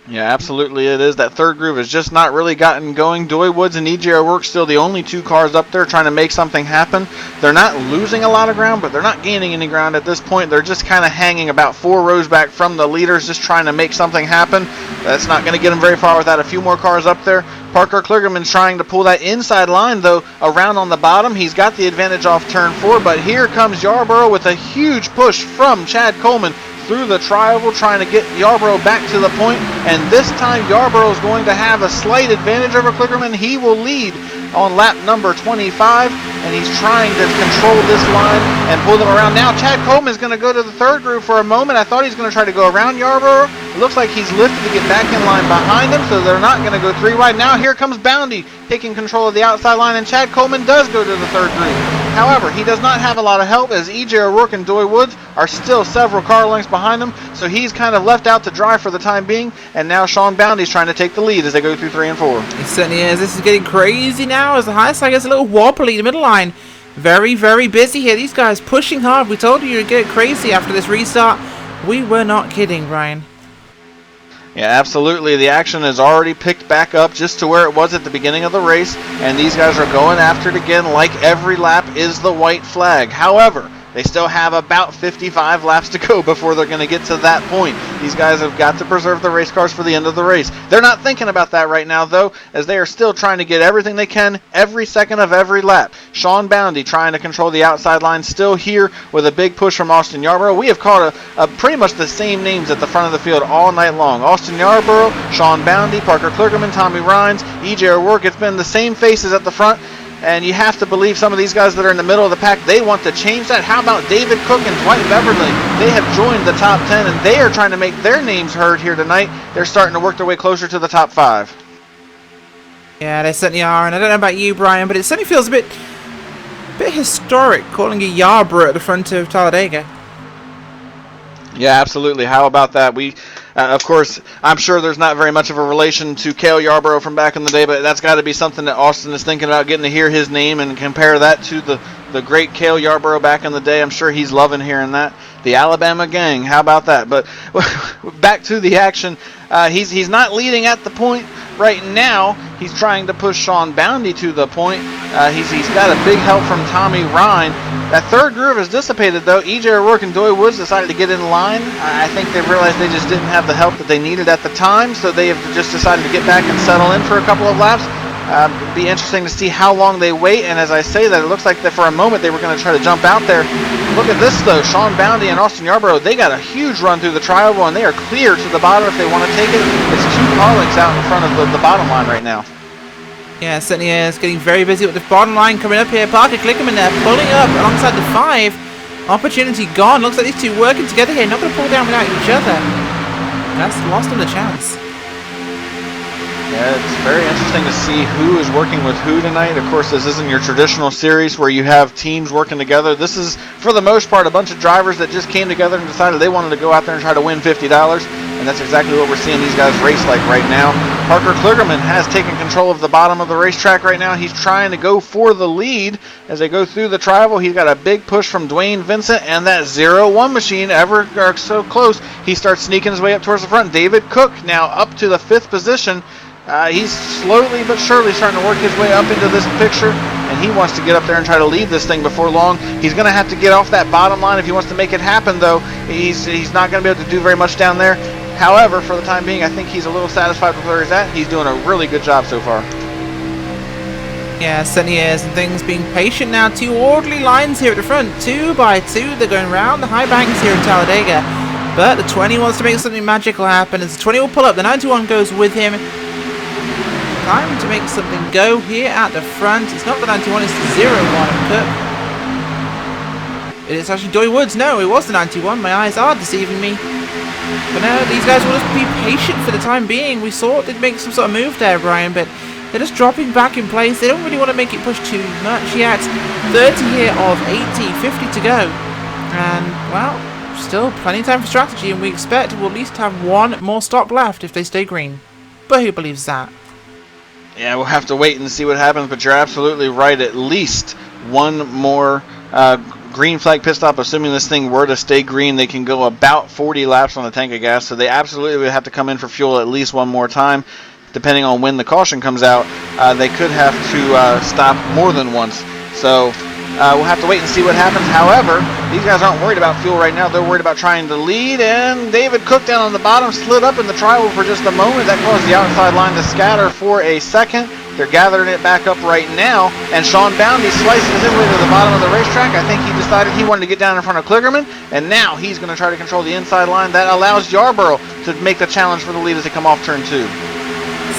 Yeah, absolutely it is. That third groove has just not really gotten going. Doy Woods and E.J. O'Rourke still the only 2 cars up there trying to make something happen. They're not losing a lot of ground, but they're not gaining any ground at this point. They're just kind of hanging about 4 rows back from the leaders, just trying to make something happen. That's not going to get them very far without a few more cars up there. Parker Kligerman's trying to pull that inside line, though, around on the bottom. He's got the advantage off turn 4, but here comes Yarborough with a huge push from Chad Coleman through the tri-oval, trying to get Yarborough back to the point, and this time Yarborough is going to have a slight advantage over Kligerman. He will lead on lap number 25, and he's trying to control this line and pull them around. Now Chad Coleman is going to go to the third groove for a moment. I thought he's going to try to go around Yarborough. It looks like he's lifted to get back in line behind him, so they're not going to go 3 wide. Now here comes Boundy taking control of the outside line, and Chad Coleman does go to the third groove. However, he does not have a lot of help as E.J. O'Rourke and Doy Woods are still several car lengths behind him, so he's kind of left out to dry for the time being, and now Sean Boundy's trying to take the lead as they go through 3 and 4. It certainly is. This is getting crazy now as the high side gets a little wobbly. The middle line, very, very busy here. These guys pushing hard. We told you you'd get crazy after this restart. We were not kidding, Brian. Yeah, absolutely. The action has already picked back up just to where it was at the beginning of the race, and these guys are going after it again like every lap is the white flag. However, they still have about 55 laps to go before they're going to get to that point. These guys have got to preserve the race cars for the end of the race. They're not thinking about that right now, though, as they are still trying to get everything they can every second of every lap. Sean Boundy trying to control the outside line, still here with a big push from Austin Yarborough. We have caught pretty much the same names at the front of the field all night long. Austin Yarborough, Sean Boundy, Parker Kligerman, Tommy Rines, E.J. O'Rourke. It's been the same faces at the front. And you have to believe some of these guys that are in the middle of the pack, they want to change that. How about David Cook and Dwight Beverly? They have joined the top 10, and they are trying to make their names heard here tonight. They're starting to work their way closer to the top 5. Yeah, they certainly are. And I don't know about you, Brian, but it certainly feels a bit historic calling a Yarborough at the front of Talladega. Yeah, absolutely. How about that? Of course, I'm sure there's not very much of a relation to Cale Yarborough from back in the day, but that's got to be something that Austin is thinking about, getting to hear his name and compare that to the great Cale Yarborough back in the day. I'm sure he's loving hearing that. The Alabama gang, how about that? But back to the action. He's not leading at the point right now. He's trying to push Sean Boundy to the point. He's got a big help from Tommy Ryan. That third groove is dissipated, though. E.J. O'Rourke and Doy Woods decided to get in line. I think they realized they just didn't have the help that they needed at the time, so they have just decided to get back and settle in for a couple of laps. It'd be interesting to see how long they wait, and as I say that, it looks like that for a moment they were going to try to jump out there. Look at this, though. Sean Boundy and Austin Yarborough, they got a huge run through the tri-oval, and they are clear to the bottom if they want to take it. It's 2 car lengths out in front of the bottom line right now. Yeah, certainly is. Getting very busy with the bottom line coming up here. Parker Klickerman there, pulling up alongside the 5. Opportunity gone. Looks like these two working together here. Not going to pull down without each other. That's lost them the chance. Yeah, it's very interesting to see who is working with who tonight. Of course, this isn't your traditional series where you have teams working together. This is, for the most part, a bunch of drivers that just came together and decided they wanted to go out there and try to win $50. And that's exactly what we're seeing these guys race like right now. Parker Kligerman has taken control of the bottom of the racetrack right now. He's trying to go for the lead as they go through the tri-oval. He's got a big push from Dwayne Vincent, and that 0-1 machine ever so close. He starts sneaking his way up towards the front. David Cook now up to the 5th position. He's slowly but surely starting to work his way up into this picture, and he wants to get up there and try to lead this thing before long. He's going to have to get off that bottom line if he wants to make it happen, though. He's not going to be able to do very much down there. However, for the time being, I think he's a little satisfied with where he's at. He's doing a really good job so far. Yeah, certainly is, and things being patient now. 2 orderly lines here at the front, 2 by 2. They're going around the high banks here in Talladega, but the 20 wants to make something magical happen. As the 20 will pull up, the 91 goes with him. Time to make something go here at the front. It's not the 91, it's the 0-1 of Cook. It is actually Doy Woods. No, it was the 91. My eyes are deceiving me. But no, these guys will just be patient for the time being. We saw they'd make some sort of move there, Brian, but they're just dropping back in place. They don't really want to make it push too much yet. 30 here of 80, 50 to go. And, well, still plenty of time for strategy, and we expect we'll at least have 1 more stop left if they stay green. But who believes that? Yeah, we'll have to wait and see what happens, but you're absolutely right. At least 1 more green flag pit stop, assuming this thing were to stay green. They can go about 40 laps on the tank of gas, so they absolutely would have to come in for fuel at least 1 more time. Depending on when the caution comes out, they could have to stop more than once. So we'll have to wait and see what happens. However, these guys aren't worried about fuel right now. They're worried about trying to lead, and David Cook down on the bottom slid up in the tri-oval for just a moment. That caused the outside line to scatter for a second. They're gathering it back up right now, and Sean Boundy slices his way to the bottom of the racetrack. I think he decided he wanted to get down in front of Kligerman, and now he's going to try to control the inside line. That allows Yarborough to make the challenge for the lead as they come off turn 2.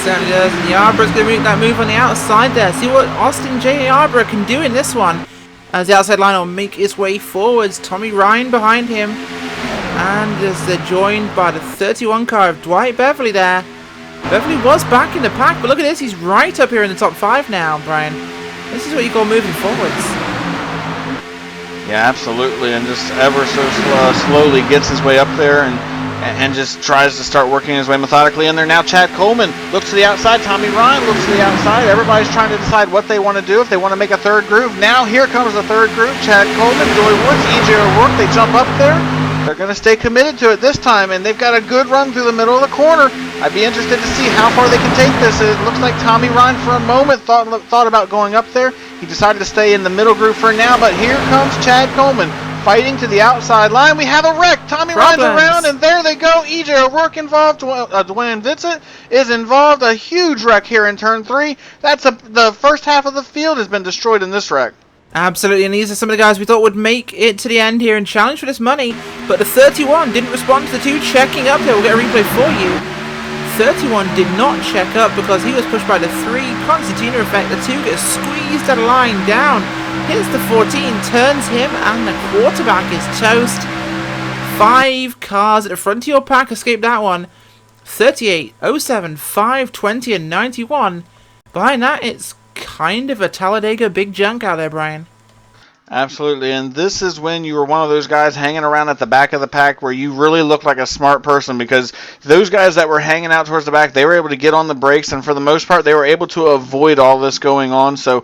Certainly does, and Yarborough's going to make that move on the outside there. See what Austin J. Yarborough can do in this one. As the outside line will make its way forwards, Tommy Ryan behind him. And as they're joined by the 31 car of Dwight Beverly there. Beverly was back in the pack, but look at this, he's right up here in the top 5 now, Brian. This is what you call moving forwards. Yeah, absolutely, and just ever so slowly gets his way up there and just tries to start working his way methodically in there. Now Chad Coleman looks to the outside, Tommy Ryan looks to the outside. Everybody's trying to decide what they want to do, if they want to make a third groove. Now here comes the third groove. Chad Coleman, Doy Woods, E.J. O'Rourke, they jump up there. They're going to stay committed to it this time, and they've got a good run through the middle of the corner. I'd be interested to see how far they can take this. It looks like Tommy Ryan for a moment thought about going up there. He decided to stay in the middle groove for now, but here comes Chad Coleman fighting to the outside line. We have a wreck. Tommy Ryan's around, and there they go. E.J. O'Rourke involved. Dwayne Vincent is involved. A huge wreck here in turn 3. That's the first half of the field has been destroyed in this wreck. Absolutely, and these are some of the guys we thought would make it to the end here and challenge for this money, but the 31 didn't respond to the 2 checking up there. We'll get a replay for you. 31 did not check up because he was pushed by the 3. Concertina effect. The 2 gets squeezed out of line down. Here's the 14, turns him, and the quarterback is toast. 5 cars at the front of your pack escaped that one. 38, 07, 5, 20, and 91. Behind that, it's kind of a Talladega big junk out there, Brian. Absolutely, and this is when you were one of those guys hanging around at the back of the pack where you really looked like a smart person, because those guys that were hanging out towards the back, they were able to get on the brakes, and for the most part, they were able to avoid all this going on. So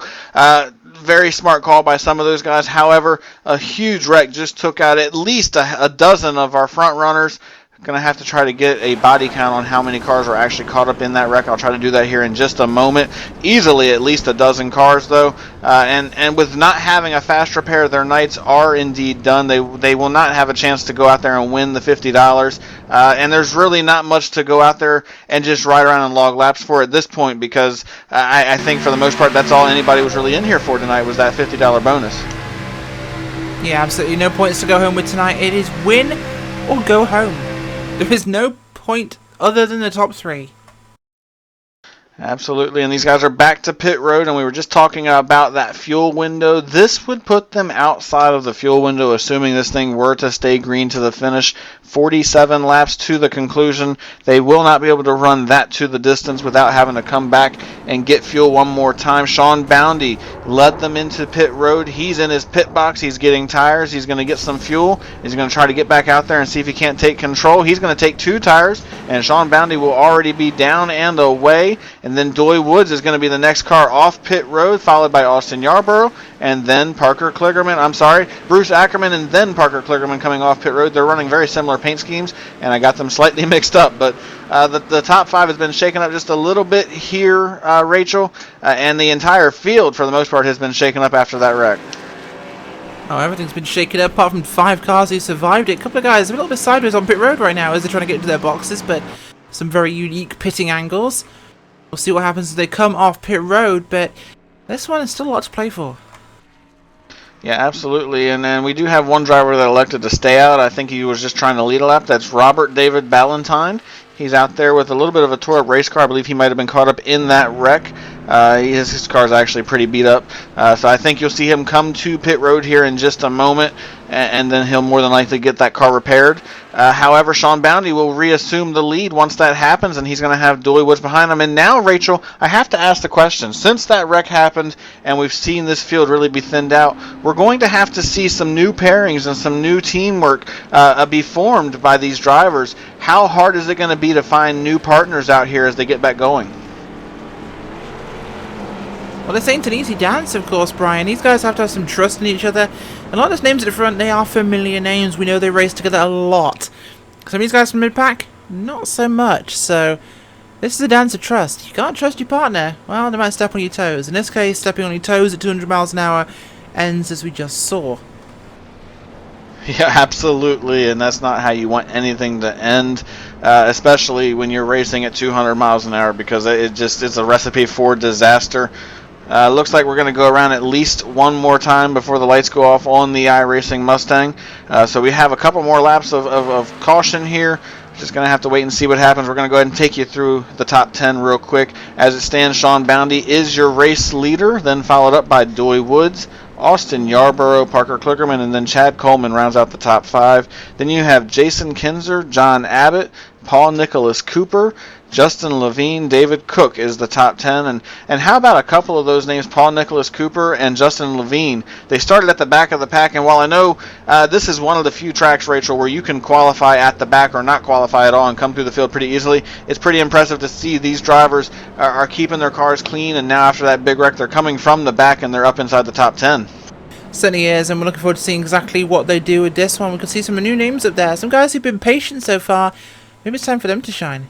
very smart call by some of those guys. However, a huge wreck just took out at least a dozen of our front runners. Going to have to try to get a body count on how many cars were actually caught up in that wreck. I'll try to do that here in just a moment. Easily at least a dozen cars, though. And with not having a fast repair, their nights are indeed done. They will not have a chance to go out there and win the $50. And there's really not much to go out there and just ride around and log laps for at this point, because I think for the most part that's all anybody was really in here for tonight, was that $50 bonus. Yeah, absolutely no points to go home with tonight. It is win or go home. There is no point other than the top three. Absolutely, and these guys are back to pit road, and we were just talking about that fuel window. This would put them outside of the fuel window, assuming this thing were to stay green to the finish. 47 laps to the conclusion. They will not be able to run that to the distance without having to come back and get fuel one more time. Sean Boundy led them into pit road. He's in his pit box. He's getting tires. He's going to get some fuel. He's going to try to get back out there and see if he can't take control. He's going to take 2 tires, and Sean Boundy will already be down and away. And then Doy Woods is going to be the next car off pit road, followed by Austin Yarborough, and then Bruce Ackerman, and then Parker Kligerman coming off pit road. They're running very similar paint schemes, and I got them slightly mixed up. But the top 5 has been shaken up just a little bit here, Rachel, and the entire field, for the most part, has been shaken up after that wreck. Oh, everything's been shaken up apart from 5 cars who survived it. A couple of guys are a little bit sideways on pit road right now as they're trying to get into their boxes, but some very unique pitting angles. We'll see what happens as they come off pit road, but this one is still a lot to play for. Yeah, absolutely. And then we do have one driver that elected to stay out. I think he was just trying to lead a lap. That's Robert David Ballantyne. He's out there with a little bit of a tore-up race car. I believe he might have been caught up in that wreck. His car's actually pretty beat up. So I think you'll see him come to pit road here in just a moment, and then he'll more than likely get that car repaired. However, Sean Boundy will reassume the lead once that happens, and he's going to have Doy Woods behind him. And now, Rachel, I have to ask the question. Since that wreck happened and we've seen this field really be thinned out, we're going to have to see some new pairings and some new teamwork be formed by these drivers. How hard is it going to be to find new partners out here as they get back going? Well, this ain't an easy dance, of course, Brian. These guys have to have some trust in each other. A lot of those names at the front, they are familiar names. We know they race together a lot. Some of these guys from mid-pack, not so much. So, this is a dance of trust. You can't trust your partner. Well, they might step on your toes. In this case, stepping on your toes at 200 miles an hour ends as we just saw. Yeah, absolutely, and that's not how you want anything to end, especially when you're racing at 200 miles an hour, because it's a recipe for disaster. Looks like we're going to go around at least one more time before the lights go off on the iRacing Mustang. So we have a couple more laps of caution here. Just going to have to wait and see what happens. We're going to go ahead and take you through the top 10 real quick. As it stands, Sean Boundy is your race leader, then followed up by Doy Woods, Austin Yarborough, Parker Kligerman, and then Chad Coleman rounds out the top 5. Then you have Jason Kinzer, John Abbott, Paul Nicholas Cooper, Justin Levine, David Cook is the top 10. And how about a couple of those names, Paul Nicholas Cooper and Justin Levine? They started at the back of the pack, and while I know this is one of the few tracks, Rachel, where you can qualify at the back or not qualify at all and come through the field pretty easily, it's pretty impressive to see these drivers are keeping their cars clean, and now after that big wreck, they're coming from the back and they're up inside the top 10. Certainly is, and we're looking forward to seeing exactly what they do with this one. We can see some new names up there. Some guys who've been patient so far. Maybe it's time for them to shine.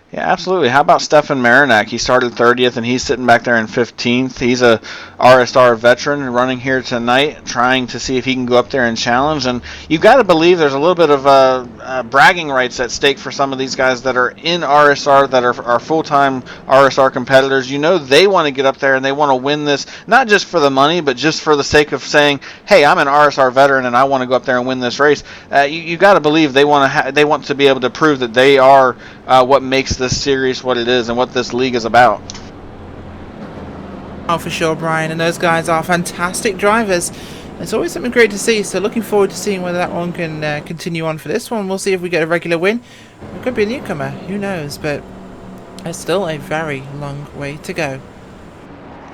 Yeah, absolutely. How about Stefan Marinak? He started 30th, and he's sitting back there in 15th. He's a RSR veteran running here tonight, trying to see if he can go up there and challenge. And you've got to believe there's a little bit of bragging rights at stake for some of these guys that are in RSR, that are full-time RSR competitors. You know they want to get up there, and they want to win this, not just for the money, but just for the sake of saying, hey, I'm an RSR veteran, and I want to go up there and win this race. You got to believe they want to be able to prove that they are what makes this series what it is and what this league is about. Oh, for sure, Brian, and those guys are fantastic drivers. It's always something great to see, so looking forward to seeing whether that one can continue on for this one. We'll see if we get a regular win. It could be a newcomer, who knows, but it's still a very long way to go.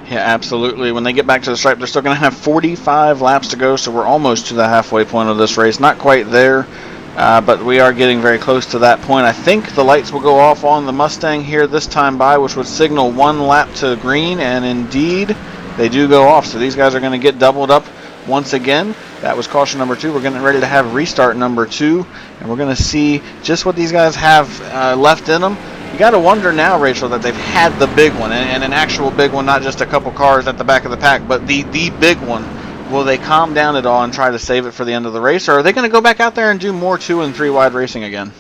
Yeah, absolutely. When they get back to the stripe, they're still going to have 45 laps to go, so we're almost to the halfway point of this race. Not quite there, but we are getting very close to that point. I think the lights will go off on the Mustang here this time by, which would signal 1 lap to green, and indeed they do go off. So these guys are going to get doubled up once again. That was caution number 2. We're getting ready to have restart number 2, and we're going to see just what these guys have left in them. You got to wonder now, Rachel, that they've had the big one, and an actual big one, not just a couple cars at the back of the pack, but the big one. Will they calm down at all and try to save it for the end of the race, or are they going to go back out there and do more 2 and 3 wide racing again?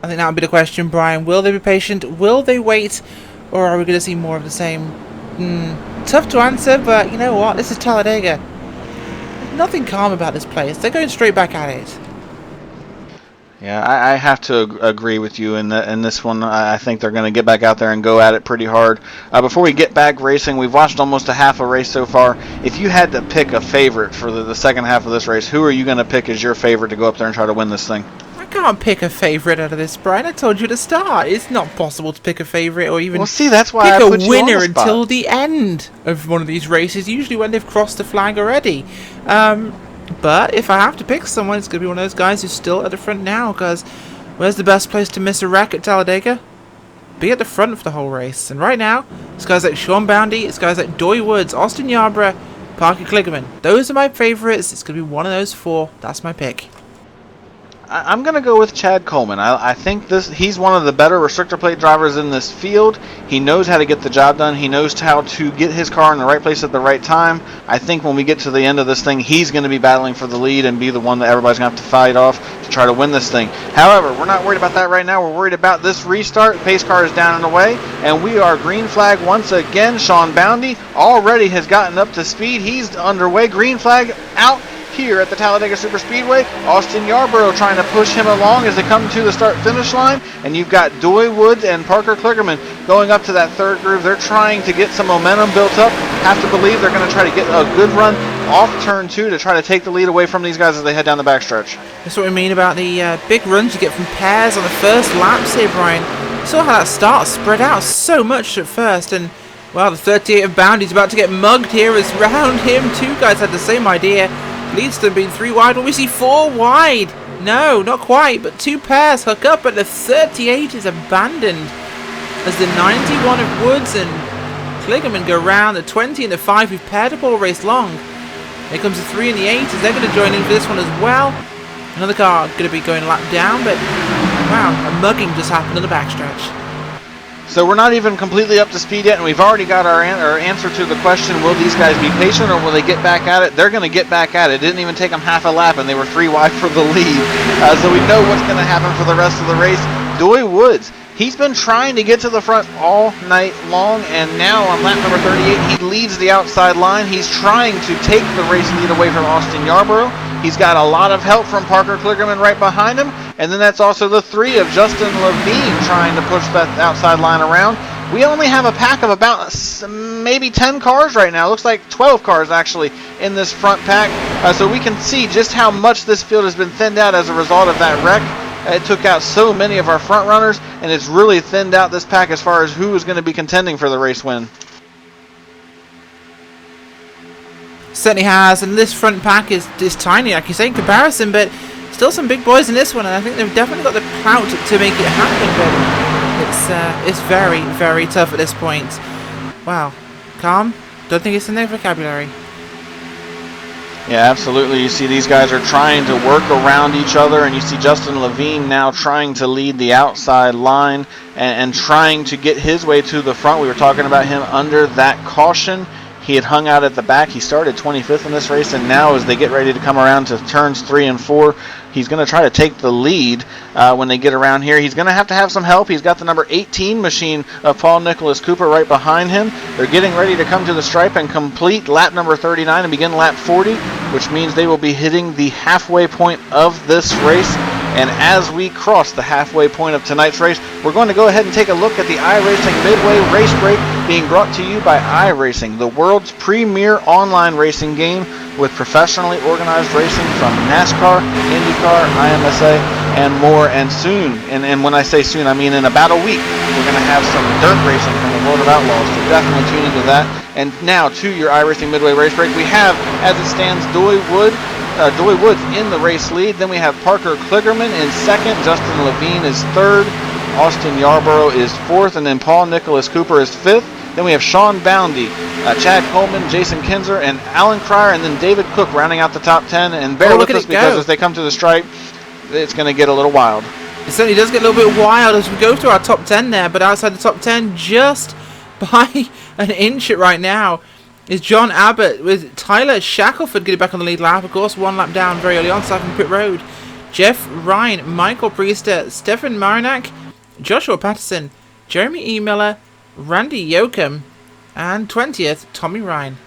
I think that would be the question, Brian. Will they be patient? Will they wait? Or are we going to see more of the same? Tough to answer, but you know what? This is Talladega. There's nothing calm about this place. They're going straight back at it. Yeah, I have to agree with you in this one. I think they're going to get back out there and go at it pretty hard. Before we get back racing, we've watched almost a half a race so far. If you had to pick a favorite for the second half of this race, who are you going to pick as your favorite to go up there and try to win this thing? I can't pick a favorite out of this, Brian. I told you to start. It's not possible to pick a favorite or even that's why pick I put a you on winner the spot. until the end of one of these races, usually when they've crossed the flag already. But if I have to pick someone, it's going to be one of those guys who's still at the front now, because where's the best place to miss a wreck at Talladega? Be at the front for the whole race. And right now, it's guys like Sean Boundy, it's guys like Doy Woods, Austin Yarborough, Parker Kligerman. Those are my favourites. It's going to be one of those 4. That's my pick. I'm going to go with Chad Coleman. I think he's one of the better restrictor plate drivers in this field. He knows how to get the job done. He knows how to get his car in the right place at the right time. I think when we get to the end of this thing, he's going to be battling for the lead and be the one that everybody's going to have to fight off to try to win this thing. However, we're not worried about that right now. We're worried about this restart. Pace car is down and away, and we are green flag once again. Sean Boundy already has gotten up to speed. He's underway. Green flag out here at the Talladega Superspeedway. Austin Yarborough trying to push him along as they come to the start-finish line, and you've got Doy Woods and Parker Kligerman going up to that third groove. They're trying to get some momentum built up. Have to believe they're going to try to get a good run off turn 2 to try to take the lead away from these guys as they head down the backstretch. That's what we mean about the big runs you get from pairs on the first laps here, Brian. You saw how that start spread out so much at first, and well, the 38 of Boundy's about to get mugged here as round him 2 guys had the same idea. Leads to being 3 wide, but we see 4 wide. No, not quite, but 2 pairs hook up, but the 38 is abandoned as the 91 of Woods and Kligerman go round. The 20 and the 5 who've paired up all race long. Here comes the 3 and the 8 as they're going to join in for this one as well. Another car going to be going a lap down, but wow, a mugging just happened on the backstretch. So we're not even completely up to speed yet, and we've already got our answer to the question, will these guys be patient or will they get back at it? They're going to get back at it. It didn't even take them half a lap, and they were 3 wide for the lead. So we know what's going to happen for the rest of the race. Doy Woods, he's been trying to get to the front all night long, and now on lap number 38, he leads the outside line. He's trying to take the race lead away from Austin Yarborough. He's got a lot of help from Parker Kligerman right behind him, and then that's also the 3 of Justin Levine trying to push that outside line around. We only have a pack of about maybe 10 cars right now. Looks like 12 cars actually in this front pack, so we can see just how much this field has been thinned out as a result of that wreck. It took out so many of our front runners, and it's really thinned out this pack as far as who is going to be contending for the race win. Certainly has, and this front pack is tiny, like you say, in comparison, but still some big boys in this one, and I think they've definitely got the clout to make it happen, but it's very, very tough at this point. Wow. Calm? Don't think it's in their vocabulary. Yeah, absolutely. You see these guys are trying to work around each other, and you see Justin Levine now trying to lead the outside line and trying to get his way to the front. We were talking about him under that caution. He had hung out at the back. He started 25th in this race, and now as they get ready to come around to turns 3 and 4, he's going to try to take the lead when they get around here. He's going to have some help. He's got the number 18 machine of Paul Nicholas Cooper right behind him. They're getting ready to come to the stripe and complete lap number 39 and begin lap 40, which means they will be hitting the halfway point of this race. And as we cross the halfway point of tonight's race, we're going to go ahead and take a look at the iRacing Midway Race Break being brought to you by iRacing, the world's premier online racing game with professionally organized racing from NASCAR, IndyCar, IMSA, and more. And soon, and when I say soon, I mean in about a week, we're going to have some dirt racing from the World of Outlaws, so definitely tune into that. And now to your iRacing Midway Race Break, we have, as it stands, Doy Woods in the race lead. Then we have Parker Kligerman in second. Justin Levine is third. Austin Yarborough is fourth. And then Paul Nicholas Cooper is fifth. Then we have Sean Boundy, Chad Coleman, Jason Kinzer, and Alan Cryer, and then David Cook rounding out the top 10. And bear with us because as they come to the stripe, it's going to get a little wild. It certainly does get a little bit wild as we go through our top 10 there, but outside the top 10, just by an inch right now, is John Abbott with Tyler Shackelford getting back on the lead lap. Of course, one lap down very early on, starting pit road. Jeff Ryan, Michael Priester, Stefan Marinak, Joshua Patterson, Jeremy E. Miller, Randy Yoakum, and 20th, Tommy Ryan.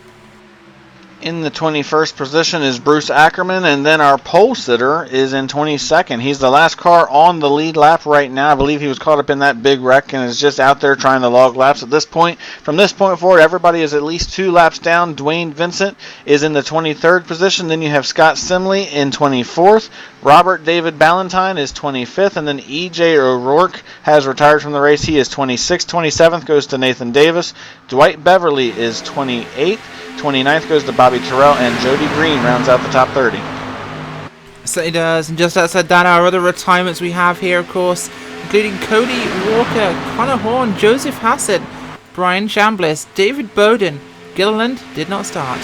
In the 21st position is Bruce Ackerman, and then our pole sitter is in 22nd. He's the last car on the lead lap right now. I believe he was caught up in that big wreck and is just out there trying to log laps at this point. From this point forward, everybody is at least 2 laps down. Dwayne Vincent is in the 23rd position. Then you have Scott Simley in 24th. Robert David Ballantyne is 25th, and then E.J. O'Rourke has retired from the race. He is 26th. 27th goes to Nathan Davis. Dwight Beverly is 28th. 29th goes to Bobby Terrell, and Jody Green rounds out the top 30. Certainly does, and just outside that, our other retirements we have here, of course, including Cody Walker, Connor Horn, Joseph Hassett, Brian Chambliss, David Bowden. Gilliland did not start.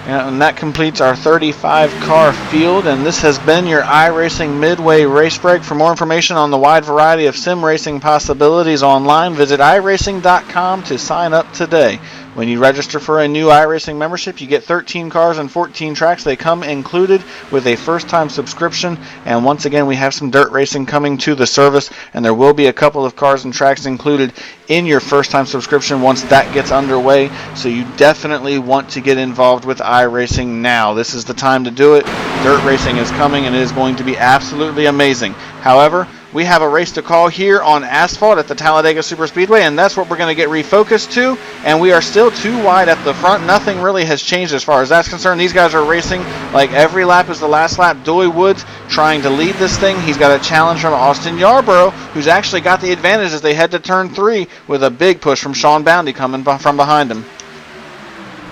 Yeah, and that completes our 35-car field, and this has been your iRacing Midway Race Break. For more information on the wide variety of sim racing possibilities online, visit iRacing.com to sign up today. When you register for a new iRacing membership, you get 13 cars and 14 tracks. They come included with a first-time subscription. And once again, we have some dirt racing coming to the service, and there will be a couple of cars and tracks included in your first-time subscription once that gets underway. So you definitely want to get involved with iRacing now. This is the time to do it. Dirt racing is coming, and it is going to be absolutely amazing. However, we have a race to call here on asphalt at the Talladega Superspeedway, and that's what we're going to get refocused to. And we are still 2 wide at the front. Nothing really has changed as far as that's concerned. These guys are racing like every lap is the last lap. Doy Woods trying to lead this thing. He's got a challenge from Austin Yarborough, who's actually got the advantage as they head to turn 3 with a big push from Sean Boundy coming from behind him.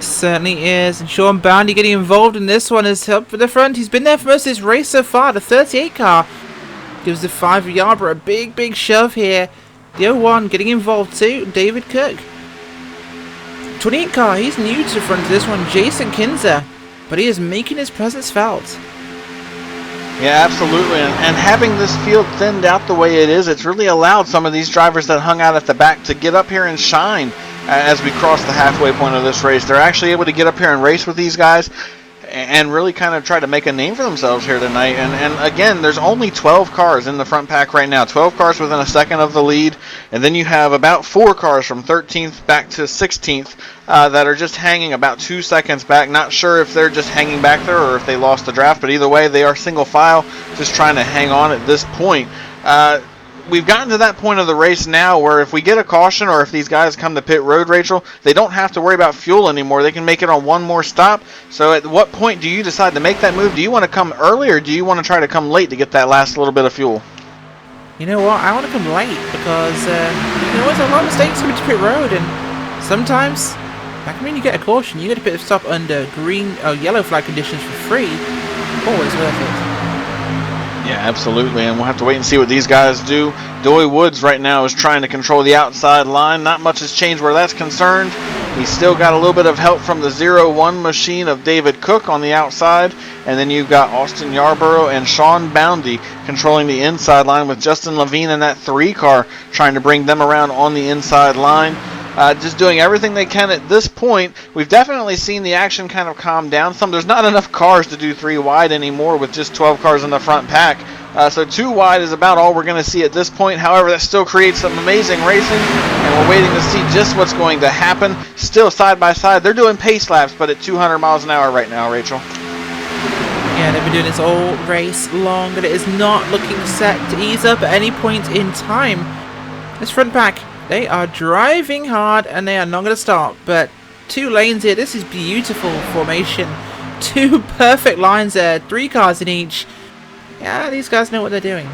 Certainly is, and Sean Boundy getting involved in this one is up for the front. He's been there for most of this race so far. The 38 car gives the 5 of Yarborough a big shove here. The 01 getting involved too, David Cook. 28 car, he's new to the front of this one, Jason Kinzer, but he is making his presence felt. Yeah, absolutely, and having this field thinned out the way it is, it's really allowed some of these drivers that hung out at the back to get up here and shine as we cross the halfway point of this race. They're actually able to get up here and race with these guys and really kind of try to make a name for themselves here tonight. And again, there's only 12 cars in the front pack right now. 12 cars within a second of the lead. And then you have about 4 cars from 13th back to 16th that are just hanging about 2 seconds back. Not sure if they're just hanging back there or if they lost the draft. But either way, they are single file, just trying to hang on at this point. We've gotten to that point of the race now where if we get a caution or if these guys come to pit road, Rachel, they don't have to worry about fuel anymore. They can make it on one more stop. So at what point do you decide to make that move? Do you want to come early or do you want to try to come late to get that last little bit of fuel? You know what? I want to come late because there's a lot of mistakes coming to pit road, and sometimes that can mean you get a caution. You get a pit stop under green or yellow flag conditions for free. Always worth it. Yeah, absolutely, and we'll have to wait and see what these guys do. Doy Woods right now is trying to control the outside line. Not much has changed where that's concerned. He's still got a little bit of help from the 0-1 machine of David Cook on the outside. And then you've got Austin Yarborough and Sean Boundy controlling the inside line with Justin Levine in that 3 car trying to bring them around on the inside line. Just doing everything they can at this point. We've definitely seen the action kind of calm down some. There's not enough cars to do 3 wide anymore with just 12 cars in the front pack. So 2 wide is about all we're going to see at this point. However, that still creates some amazing racing, and we're waiting to see just what's going to happen. Still side by side. They're doing pace laps, but at 200 miles an hour right now, Rachel. Yeah, they've been doing this all race long, and it is not looking set to ease up at any point in time. This front pack, they are driving hard and they are not going to stop. But 2 lanes here. This is beautiful formation. 2 perfect lines there. 3 cars in each. Yeah, these guys know what they're doing.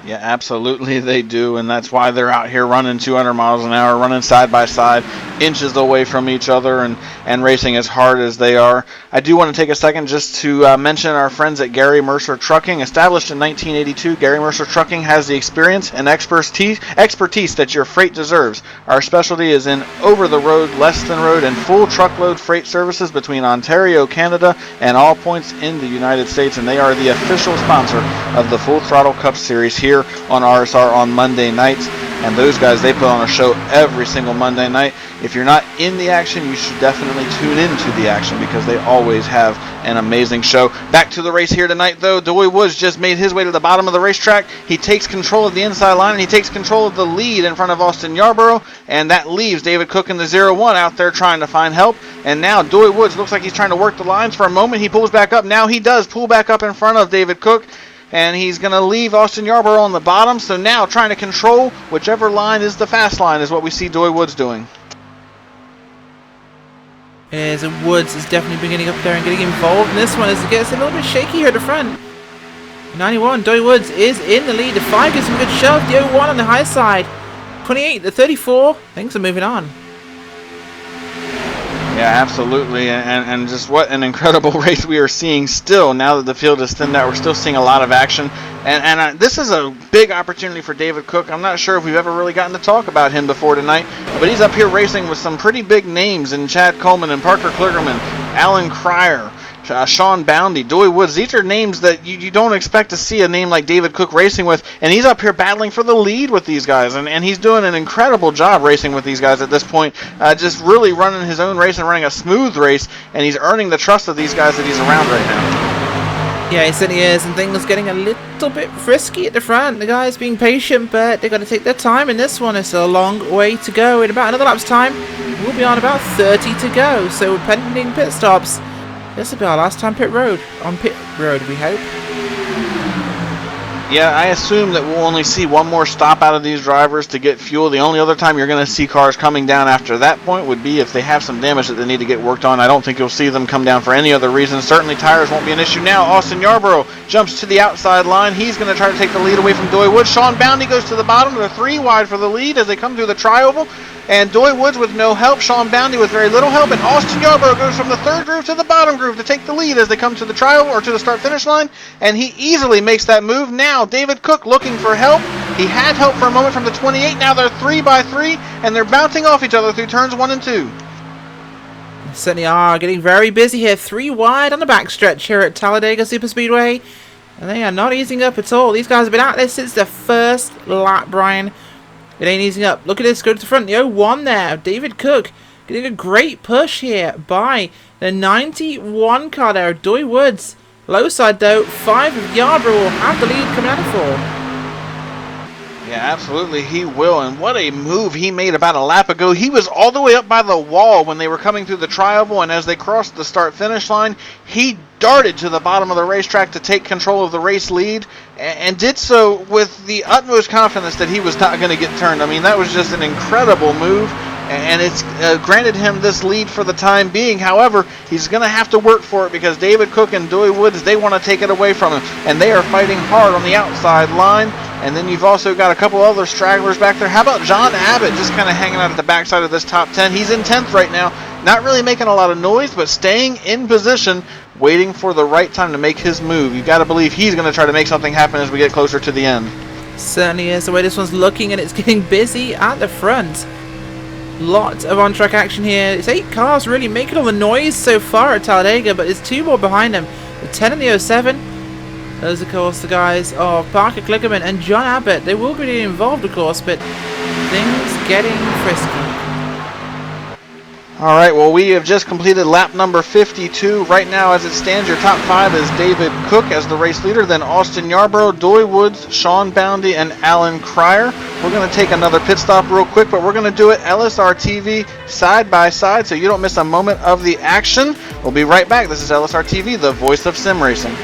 Yeah, absolutely they do, and that's why they're out here running 200 miles an hour, running side by side, inches away from each other, and racing as hard as they are. I do want to take a second just to mention our friends at Gary Mercer Trucking. Established in 1982, Gary Mercer Trucking has the experience and expertise that your freight deserves. Our specialty is in over-the-road, less-than-road, and full truckload freight services between Ontario, Canada, and all points in the United States, and they are the official sponsor of the Full Throttle Cup Series here on RSR on Monday nights. And those guys, they put on a show every single Monday night. If you're not in the action, you should definitely tune into the action because they always have an amazing show. Back to the race here tonight, though. Doy Woods just made his way to the bottom of the racetrack. He takes control of the inside line, and he takes control of the lead in front of Austin Yarborough, and that leaves David Cook in the 0-1 out there trying to find help. And now Doy Woods looks like he's trying to work the lines for a moment. He pulls back up. Now he does pull back up in front of David Cook. And he's going to leave Austin Yarborough on the bottom. So now trying to control whichever line is the fast line is what we see Doy Woods doing. As Woods is definitely beginning up there and getting involved. And this one is it gets a little bit shaky here at the front. 91, Doy Woods is in the lead. The 5 gives him a good shove. The 01 on the high side. 28, the 34. Things are moving on. Yeah, absolutely, and just what an incredible race we are seeing still. Now that the field is thinned out, we're still seeing a lot of action, and this is a big opportunity for David Cook. I'm not sure if we've ever really gotten to talk about him before tonight, but he's up here racing with some pretty big names in Chad Coleman and Parker Kligerman, Alan Cryer, Sean Boundy, Doy Woods. These are names that you don't expect to see a name like David Cook racing with, and he's up here battling for the lead with these guys, and he's doing an incredible job racing with these guys at this point, just really running his own race and running a smooth race, and he's earning the trust of these guys that he's around right now. Yeah, he certainly is, and things getting a little bit frisky at the front. The guys being patient, but they've got to take their time in this one. It's a long way to go. In about another lap's time, we'll be on about 30 to go, so pending pit stops. This will be our last time pit road, we hope. Yeah, I assume that we'll only see one more stop out of these drivers to get fuel. The only other time you're going to see cars coming down after that point would be if they have some damage that they need to get worked on. I don't think you'll see them come down for any other reason. Certainly tires won't be an issue now. Austin Yarborough jumps to the outside line. He's going to try to take the lead away from Doy Woods. Sean Boundy goes to the bottom. They're 3 wide for the lead as they come through the tri-oval. And Doy Woods with no help, Sean Boundy with very little help, and Austin Yarborough goes from the 3rd groove to the bottom groove to take the lead as they come to the trial or to the start-finish line, and he easily makes that move. Now David Cook looking for help. He had help for a moment from the 28. Now they're 3 by 3, and they're bouncing off each other through turns 1 and 2. Certainly are getting very busy here. 3 wide on the backstretch here at Talladega Superspeedway, and they are not easing up at all. These guys have been out there since the first lap, Brian. It ain't easing up. Look at this. Go to the front. The 01 there. David Cook getting a great push here by the 91 car there. Doy Woods. Low side though. 5 of Yarborough will have the lead coming out of 4. Yeah, absolutely he will. And what a move he made about a lap ago. He was all the way up by the wall when they were coming through the tri-oval, and as they crossed the start-finish line, he darted to the bottom of the racetrack to take control of the race lead, and did so with the utmost confidence that he was not going to get turned. I mean, that was just an incredible move, and it's granted him this lead for the time being. However, he's going to have to work for it because David Cook and Doy Woods, they want to take it away from him, and they are fighting hard on the outside line. And then you've also got a couple other stragglers back there. How about John Abbott just kind of hanging out at the backside of this top 10? He's in 10th right now, not really making a lot of noise, but staying in position, waiting for the right time to make his move. You've got to believe he's going to try to make something happen as we get closer to the end. Certainly is the way this one's looking, and it's getting busy at the front. Lot of on-track action here. It's 8 cars really making all the noise so far at Talladega, but there's 2 more behind them. The 10 and the 07. Those, of course, the guys of Parker Kligerman and John Abbott. They will be involved, of course, but things getting frisky. All right, well, we have just completed lap number 52. Right now, as it stands, your top 5 is David Cook as the race leader, then Austin Yarborough, Doy Woods, Sean Boundy, and Alan Cryer. We're going to take another pit stop real quick, but we're going to do it LSRTV side by side so you don't miss a moment of the action. We'll be right back. This is LSRTV, the voice of sim racing.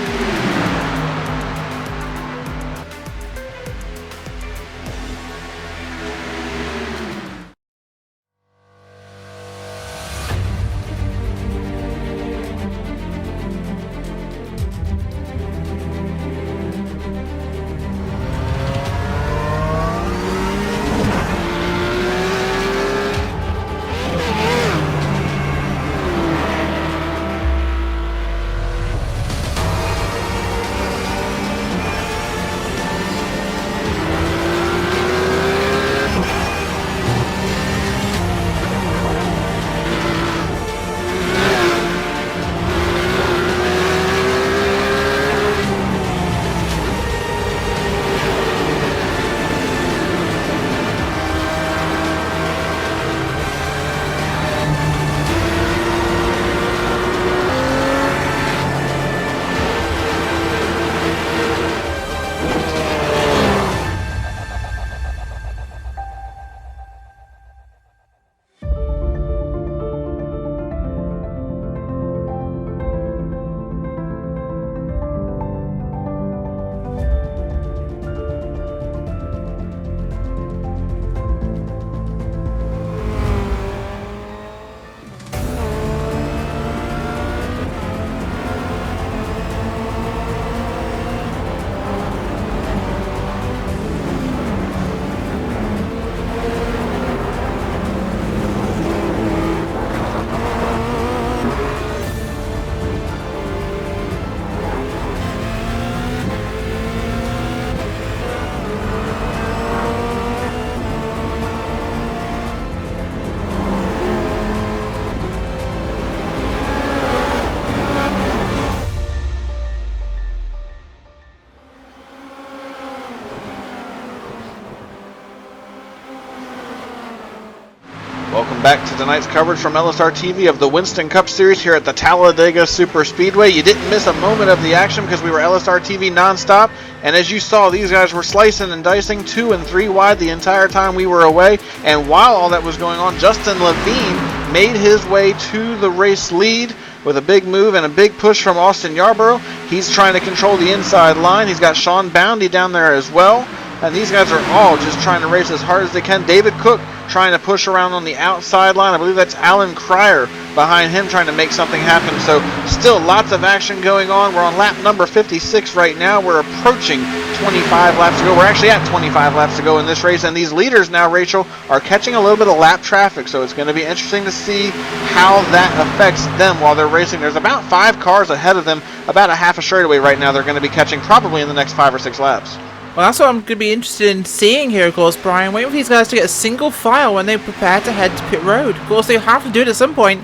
Welcome back to tonight's coverage from LSRTV of the Winston Cup Series here at the Talladega Super Speedway. You didn't miss a moment of the action because we were LSRTV nonstop. And as you saw, these guys were slicing and dicing 2 and 3 wide the entire time we were away. And while all that was going on, Justin Levine made his way to the race lead with a big move and a big push from Austin Yarborough. He's trying to control the inside line. He's got Sean Boundy down there as well. And these guys are all just trying to race as hard as they can. David Cook trying to push around on the outside line. I believe that's Alan Cryer behind him trying to make something happen. So still lots of action going on. We're on lap number 56 right now. We're approaching 25 laps to go. We're actually at 25 laps to go in this race. And these leaders now, Rachel, are catching a little bit of lap traffic. So it's going to be interesting to see how that affects them while they're racing. There's about 5 cars ahead of them, about a half a straightaway right now. They're going to be catching probably in the next 5 or 6 laps. Well, that's what I'm going to be interested in seeing here, of course, Brian. Waiting for these guys to get a single file when they prepare to head to pit road. Of course, they have to do it at some point.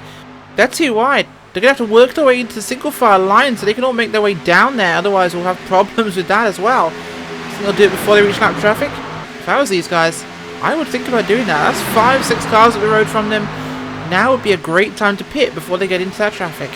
They're too wide. They're going to have to work their way into the single file line so they can all make their way down there. Otherwise, we'll have problems with that as well. So they'll do it before they reach lap traffic. If I was these guys, I would think about doing that. That's 5, 6 cars up the road from them. Now would be a great time to pit before they get into that traffic.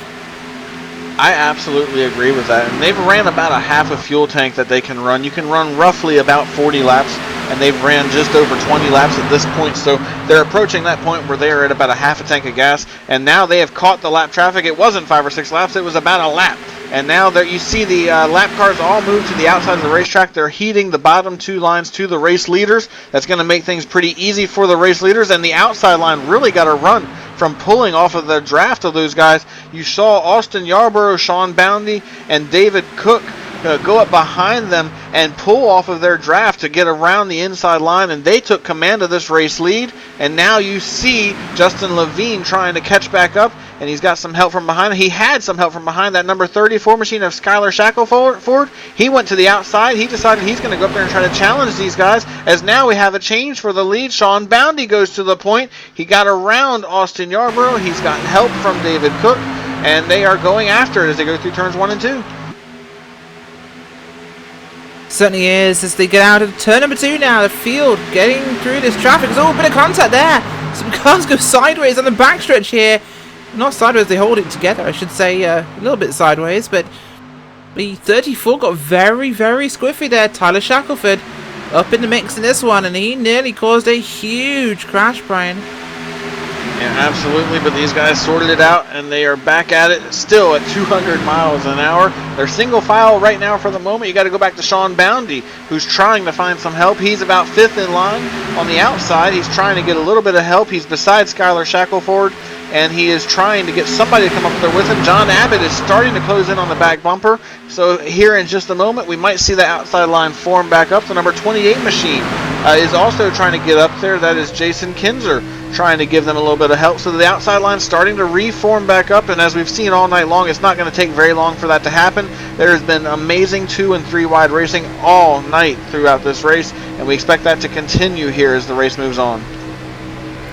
I absolutely agree with that. And they've ran about a half a fuel tank that they can run. You can run roughly about 40 laps, and they've ran just over 20 laps at this point. So they're approaching that point where they are at about a half a tank of gas. And now they have caught the lap traffic. It wasn't 5 or 6 laps. It was about a lap. And now there you see the lap cars all move to the outside of the racetrack. They're heating the bottom 2 lines to the race leaders. That's going to make things pretty easy for the race leaders. And the outside line really got a run from pulling off of the draft of those guys. You saw Austin Yarborough, Sean Boundy, and David Cook go up behind them and pull off of their draft to get around the inside line, and they took command of this race lead. And now you see Justin Levine trying to catch back up, and he's got some help from behind. He had some help from behind that number 34 machine of Skylar Shackelford. He went to the outside. He decided he's going to go up there and try to challenge these guys, as now we have a change for the lead. Sean Boundy goes to the point. He got around Austin Yarborough. He's got help from David Cook, and they are going after it as they go through turns 1 and 2. Certainly is, as they get out of turn number 2 now. The field getting through this traffic. There's a bit of contact there. Some cars go sideways on the backstretch here. Not sideways, they hold it together, I should say. A little bit sideways, but the 34 got very, very squiffy there. Tyler Shackelford up in the mix in this one, and he nearly caused a huge crash, Brian. Yeah, absolutely, but these guys sorted it out, and they are back at it still at 200 miles an hour. They're single file right now for the moment. You got to go back to Sean Boundy, who's trying to find some help. He's about 5th in line on the outside. He's trying to get a little bit of help. He's beside Skylar Shackelford, and he is trying to get somebody to come up there with him. John Abbott is starting to close in on the back bumper. So here in just a moment, we might see the outside line form back up. The number 28 machine is also trying to get up there. That is Jason Kinzer trying to give them a little bit of help. So the outside line starting to reform back up, and as we've seen all night long, it's not going to take very long for that to happen. There has been amazing 2 and 3 wide racing all night throughout this race, and we expect that to continue here as the race moves on.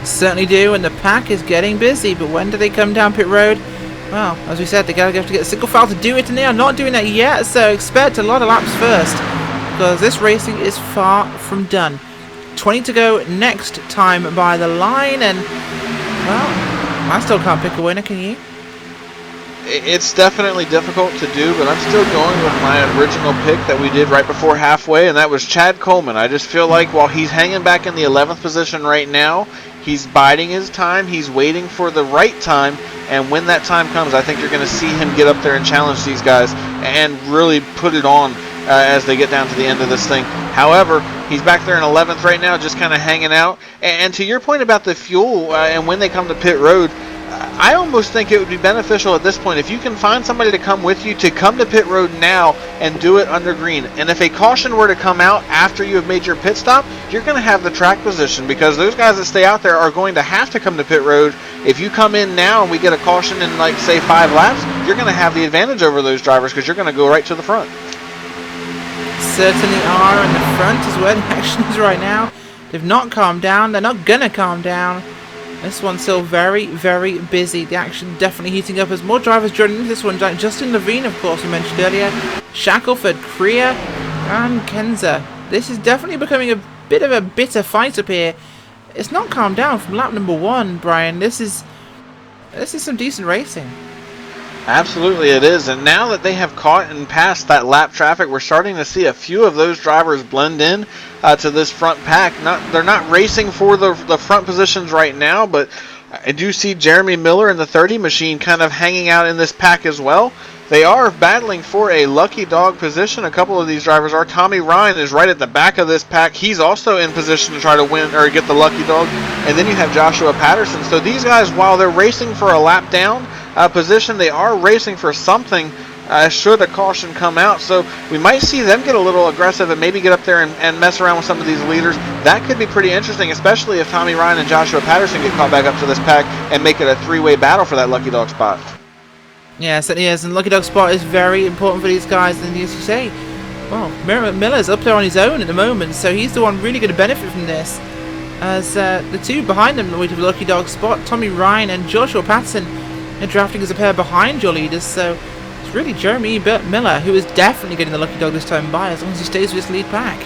Certainly do, and the pack is getting busy, but when do they come down pit road? Well, as we said, they have to get a single file to do it, and they are not doing that yet, so expect a lot of laps first, because this racing is far from done. 20 to go next time by the line, and, well, I still can't pick a winner, can you? It's definitely difficult to do, but I'm still going with my original pick that we did right before halfway, and that was Chad Coleman. I just feel like while he's hanging back in the 11th position right now, he's biding his time, he's waiting for the right time, and when that time comes, I think you're going to see him get up there and challenge these guys and really put it on as they get down to the end of this thing. However, he's back there in 11th right now, just kind of hanging out. And to your point about the fuel and when they come to pit road, I almost think it would be beneficial at this point if you can find somebody to come with you to come to pit road now and do it under green. And if a caution were to come out after you have made your pit stop, you're going to have the track position, because those guys that stay out there are going to have to come to pit road. If you come in now and we get a caution in, like, say 5 laps, you're going to have the advantage over those drivers because you're going to go right to the front. Certainly are, and the front is where the action is right now. They've not calmed down. They're not going to calm down. This one's still very, very busy. The action definitely heating up as more drivers joining into this one. Like Justin Levine, of course, we mentioned earlier. Shackelford, Krier, and Kenza. This is definitely becoming a bit of a bitter fight up here. it's not calmed down from lap number 1, Brian. This is some decent racing. Absolutely it is, and now that they have caught and passed that lap traffic, we're starting to see a few of those drivers blend in to this front pack. They're not racing for the front positions right now, but I do see Jeremy Miller in the 30 machine kind of hanging out in this pack as well. They are battling for a lucky dog position. A couple of these drivers are. Tommy Ryan is right at the back of this pack. He's also in position to try to win or get the lucky dog. And then you have Joshua Patterson. So these guys, while they're racing for a lap down position, they are racing for something should a caution come out. So we might see them get a little aggressive and maybe get up there and mess around with some of these leaders. That could be pretty interesting, especially if Tommy Ryan and Joshua Patterson get caught back up to this pack and make it a three-way battle for that lucky dog spot. Yeah, certainly is, and lucky dog spot is very important for these guys. And as you say, well, Miller's up there on his own at the moment, so he's the one really going to benefit from this. As the two behind them with the lucky dog spot, Tommy Ryan and Joshua Patterson, are drafting as a pair behind your leaders. So it's really Jeremy Miller who is definitely getting the lucky dog this time by, as long as he stays with his lead pack.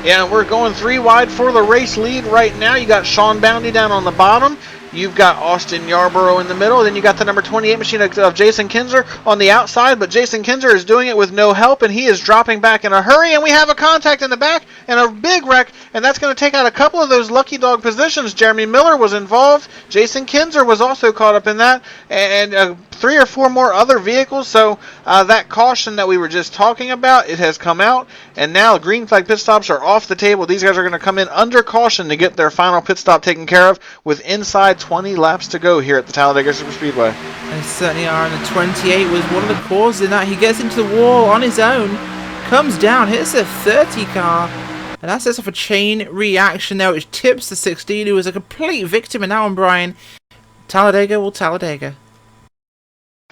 Yeah, we're going 3 wide for the race lead right now. You got Sean Bounty down on the bottom. You've got Austin Yarborough in the middle. Then you got the number 28 machine of Jason Kinzer on the outside. But Jason Kinzer is doing it with no help, and he is dropping back in a hurry. And we have a contact in the back and a big wreck, and that's going to take out a couple of those lucky dog positions. Jeremy Miller was involved. Jason Kinzer was also caught up in that, and 3 or 4 more other vehicles. So that caution that we were just talking about, it has come out, and now green flag pit stops are off the table. These guys are going to come in under caution to get their final pit stop taken care of with inside 20 laps to go here at the Talladega Superspeedway. They certainly are, and the 28 was one of the causes in that. He gets into the wall on his own, comes down, hits a 30 car, and that sets off a chain reaction there, which tips the 16, who was a complete victim in that one, Brian. Talladega will Talladega.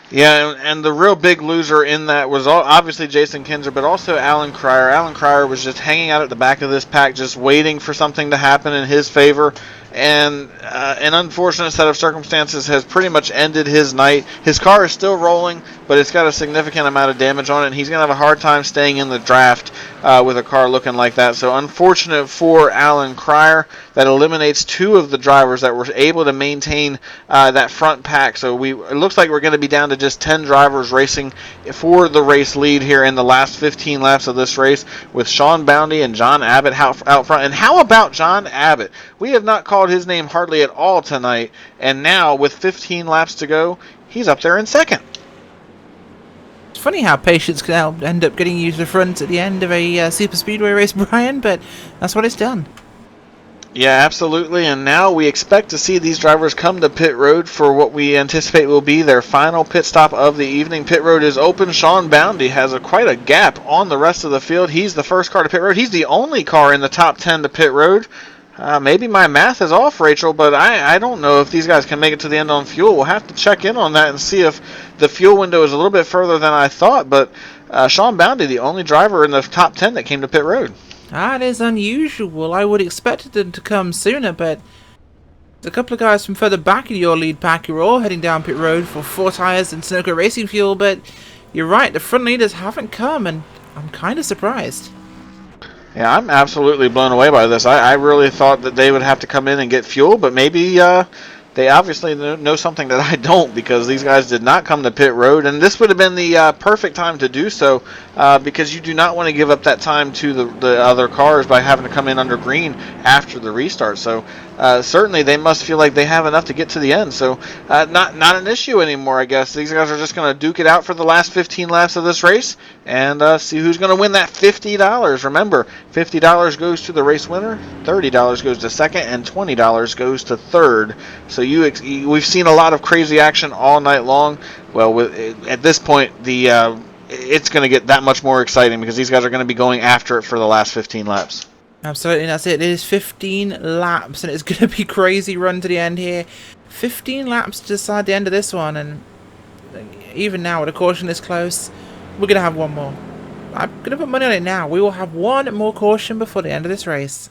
Yeah, and the real big loser in that was obviously Jason Kinzer, but also Alan Cryer. Alan Cryer was just hanging out at the back of this pack, just waiting for something to happen in his favor. And an unfortunate set of circumstances has pretty much ended his night. His car is still rolling, but it's got a significant amount of damage on it, and he's going to have a hard time staying in the draft with a car looking like that. So unfortunate for Alan Cryer. That eliminates 2 of the drivers that were able to maintain that front pack. So it looks like we're going to be down to just 10 drivers racing for the race lead here in the last 15 laps of this race, with Sean Bounty and John Abbott out front. And how about John Abbott? We have not called his name hardly at all tonight, and now with 15 laps to go, he's up there in second. It's funny how patience can end up getting you to the front at the end of a super speedway race, Brian, but that's what it's done. Yeah, absolutely, and now we expect to see these drivers come to pit road for what we anticipate will be their final pit stop of the evening. Pit road is open. Sean Bounty has quite a gap on the rest of the field. He's the first car to pit road. He's the only car in the top 10 to pit road. Maybe my math is off, Rachel, but I don't know if these guys can make it to the end on fuel. We'll have to check in on that and see if the fuel window is a little bit further than I thought. But Sean Bounty, the only driver in the top 10 that came to pit road. That is unusual. I would have expected them to come sooner, but there's a couple of guys from further back in your lead pack who are all heading down pit road for 4 tires and Sunoco racing fuel, but you're right, the front leaders haven't come, and I'm kind of surprised. Yeah, I'm absolutely blown away by this. I really thought that they would have to come in and get fuel, but maybe they obviously know something that I don't, because these guys did not come to pit road, and this would have been the perfect time to do so, because you do not want to give up that time to the other cars by having to come in under green after the restart. So certainly they must feel like they have enough to get to the end. So not an issue anymore, I guess. These guys are just going to duke it out for the last 15 laps of this race and see who's going to win that $50. Remember, $50 goes to the race winner, $30 goes to second, and $20 goes to third. So we've seen a lot of crazy action all night long. Well, at this point, it's going to get that much more exciting, because these guys are going to be going after it for the last 15 laps. Absolutely, that's it. It is 15 laps, and it's going to be a crazy run to the end here. 15 laps to decide the end of this one, and even now, with a caution this close, we're going to have one more. I'm going to put money on it now. We will have one more caution before the end of this race.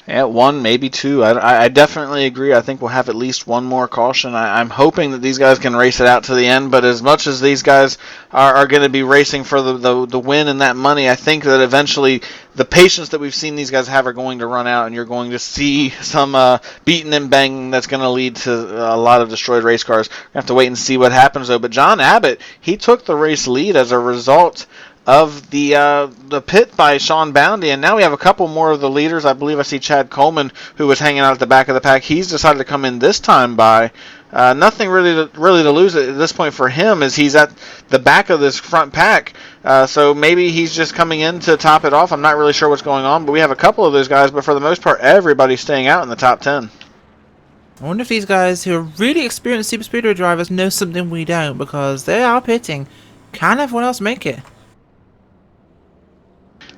Yeah, one, maybe two. I definitely agree. I think we'll have at least one more caution. I'm hoping that these guys can race it out to the end, but as much as these guys are going to be racing for the win and that money, I think that eventually the patience that we've seen these guys have are going to run out, and you're going to see some beating and banging that's going to lead to a lot of destroyed race cars. We have to wait and see what happens, though. But John Abbott, he took the race lead as a result of the pit by Sean Boundy, and now we have a couple more of the leaders. I believe I see Chad Coleman, who was hanging out at the back of the pack. He's decided to come in this time by nothing really to lose at this point for him, as he's at the back of this front pack. So maybe he's just coming in to top it off. I'm not really sure what's going on, but we have a couple of those guys. But for the most part, everybody's staying out in the top 10. I wonder if these guys who are really experienced Super Speedway drivers know something we don't, because they are pitting. Can everyone else make it?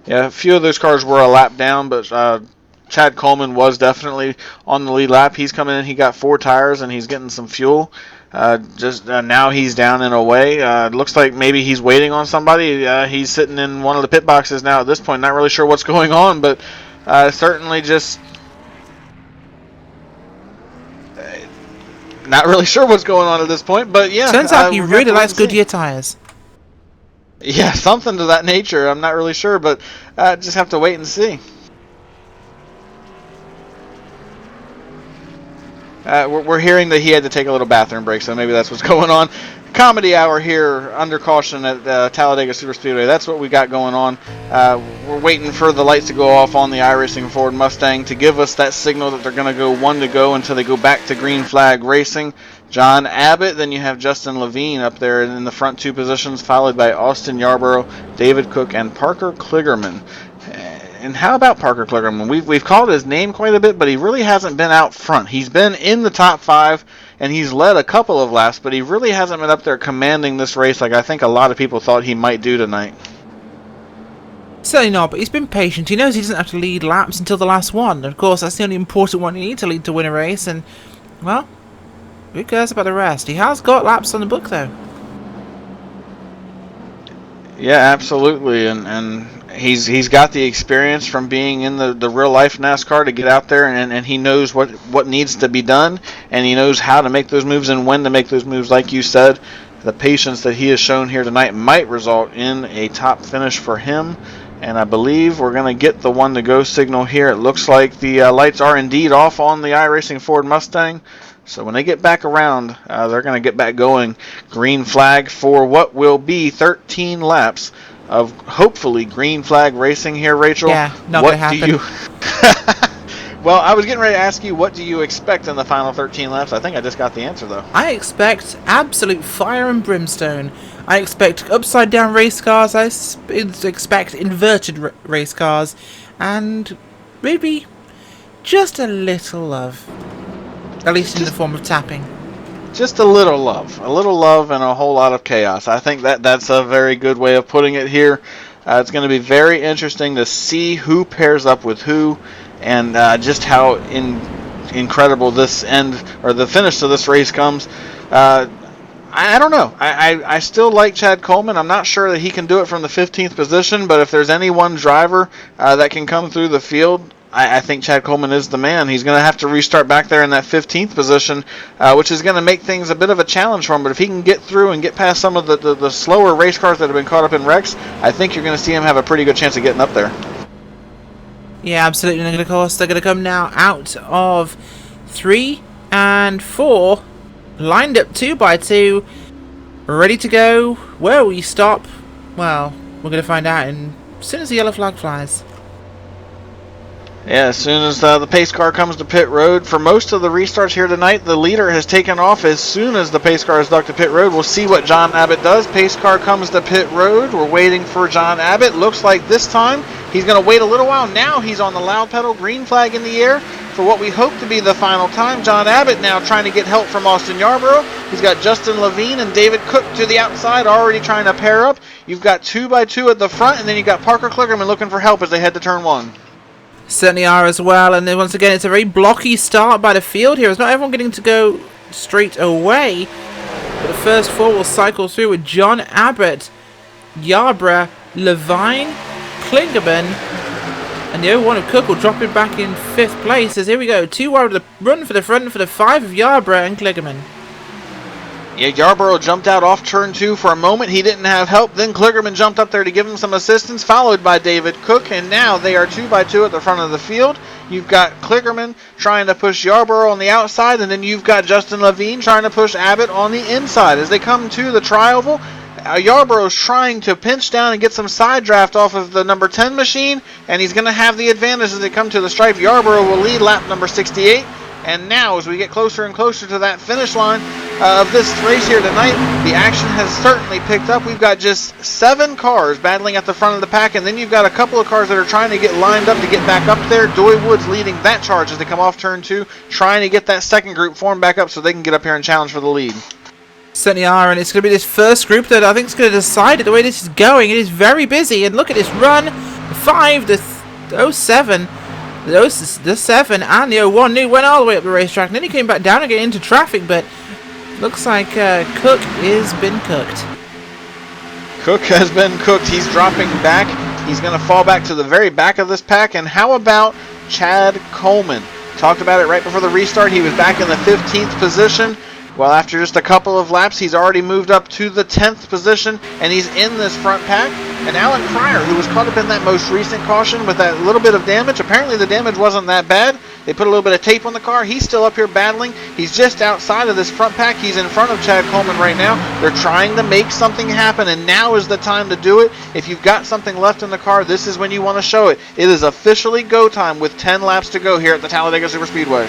Yeah, a few of those cars were a lap down, but Chad Coleman was definitely on the lead lap. He's coming in, he got 4 tires, and he's getting some fuel. Now he's down and away. Looks like maybe he's waiting on somebody. He's sitting in one of the pit boxes now at this point. Not really sure what's going on, but certainly just not really sure what's going on at this point. But yeah, turns out he really likes Goodyear tires. Yeah, something to that nature. I'm not really sure, but just have to wait and see. We're hearing that he had to take a little bathroom break, so maybe that's what's going on. Comedy hour here under caution at Talladega Super Speedway. That's what we got going on. We're waiting for the lights to go off on the iRacing Ford Mustang to give us that signal that they're going to go 1 to go until they go back to green flag racing. John Abbott, then you have Justin Levine up there in the front 2 positions, followed by Austin Yarborough, David Cook, and Parker Kligerman. And how about Parker Kligerman? We've called his name quite a bit, but he really hasn't been out front. He's been in the top 5, and he's led a couple of laps, but he really hasn't been up there commanding this race like I think a lot of people thought he might do tonight. Certainly not, but he's been patient. He knows he doesn't have to lead laps until the last one. Of course, that's the only important one you need to lead to win a race, and, well, who cares about the rest? He has got laps on the book, though. Yeah, absolutely, and he's got the experience from being in the real life NASCAR to get out there, and he knows what needs to be done, and he knows how to make those moves and when to make those moves. Like you said, the patience that he has shown here tonight might result in a top finish for him. And I believe we're going to get the 1 to go signal here. It looks like the lights are indeed off on the iRacing Ford Mustang. So when they get back around, they're going to get back going. Green flag for what will be 13 laps of hopefully green flag racing here, Rachel. Yeah, not going to happen. Well, I was getting ready to ask you, what do you expect in the final 13 laps? I think I just got the answer, though. I expect absolute fire and brimstone. I expect upside-down race cars. I expect inverted race cars. And maybe just a little love. At least in the form of tapping. Just a little love. A little love and a whole lot of chaos. I think that's a very good way of putting it here. It's going to be very interesting to see who pairs up with who, and just how incredible this end, or the finish to this race comes. I don't know. I still like Chad Coleman. I'm not sure that he can do it from the 15th position, but if there's any one driver that can come through the field, I think Chad Coleman is the man. He's going to have to restart back there in that 15th position, which is going to make things a bit of a challenge for him. But if he can get through and get past some of the slower race cars that have been caught up in wrecks, I think you're going to see him have a pretty good chance of getting up there. Yeah, absolutely. And of course, they're going to come now out of 3 and 4, lined up 2 by 2, ready to go. Where we stop? Well, we're going to find out as soon as the yellow flag flies. Yeah, as soon as the pace car comes to pit road, for most of the restarts here tonight, the leader has taken off as soon as the pace car is ducked to pit road. We'll see what John Abbott does. Pace car comes to pit road. We're waiting for John Abbott. Looks like this time he's going to wait a little while. Now he's on the loud pedal, green flag in the air for what we hope to be the final time. John Abbott now trying to get help from Austin Yarborough. He's got Justin Levine and David Cook to the outside, already trying to pair up. You've got 2 by 2 at the front, and then you've got Parker Kligerman looking for help as they head to turn 1. Certainly are as well, and then once again it's a very blocky start by the field here. It's not everyone getting to go straight away, but the first 4 will cycle through with John Abbott, Yarborough, Levine, Kligerman, And the 0-1 of Cook will drop it back in 5th place. As here we go, 2 wide with the run for the front for the 5 of Yarborough and Kligerman. Yeah, Yarborough jumped out off turn 2 for a moment. He didn't have help. Then Kligerman jumped up there to give him some assistance, followed by David Cook. And now they are 2 by 2 at the front of the field. You've got Kligerman trying to push Yarborough on the outside, and then you've got Justin Levine trying to push Abbott on the inside. As they come to the tri-oval, Yarborough's trying to pinch down and get some side draft off of the number 10 machine, and he's going to have the advantage as they come to the stripe. Yarborough will lead lap number 68. And now, as we get closer and closer to that finish line of this race here tonight, the action has certainly picked up. We've got just 7 cars battling at the front of the pack, and then you've got a couple of cars that are trying to get lined up to get back up there. Doy Woods leading that charge as they come off turn 2, trying to get that second group formed back up so they can get up here and challenge for the lead. Certainly are, and it's going to be this first group that I think is going to decide the way this is going. It is very busy, and look at this run. The 5, the 07, the 7, and the 01 new went all the way up the racetrack, and then he came back down again into traffic, but looks like Cook has been cooked. Cook has been cooked. He's dropping back. He's going to fall back to the very back of this pack. And how about Chad Coleman? Talked about it right before the restart. He was back in the 15th position. Well, after just a couple of laps, he's already moved up to the 10th position, and he's in this front pack. And Alan Cryer, who was caught up in that most recent caution with that little bit of damage, apparently the damage wasn't that bad. They put a little bit of tape on the car. He's still up here battling. He's just outside of this front pack. He's in front of Chad Coleman right now. They're trying to make something happen, and now is the time to do it. If you've got something left in the car, this is when you want to show it. It is officially go time with 10 laps to go here at the Talladega Superspeedway.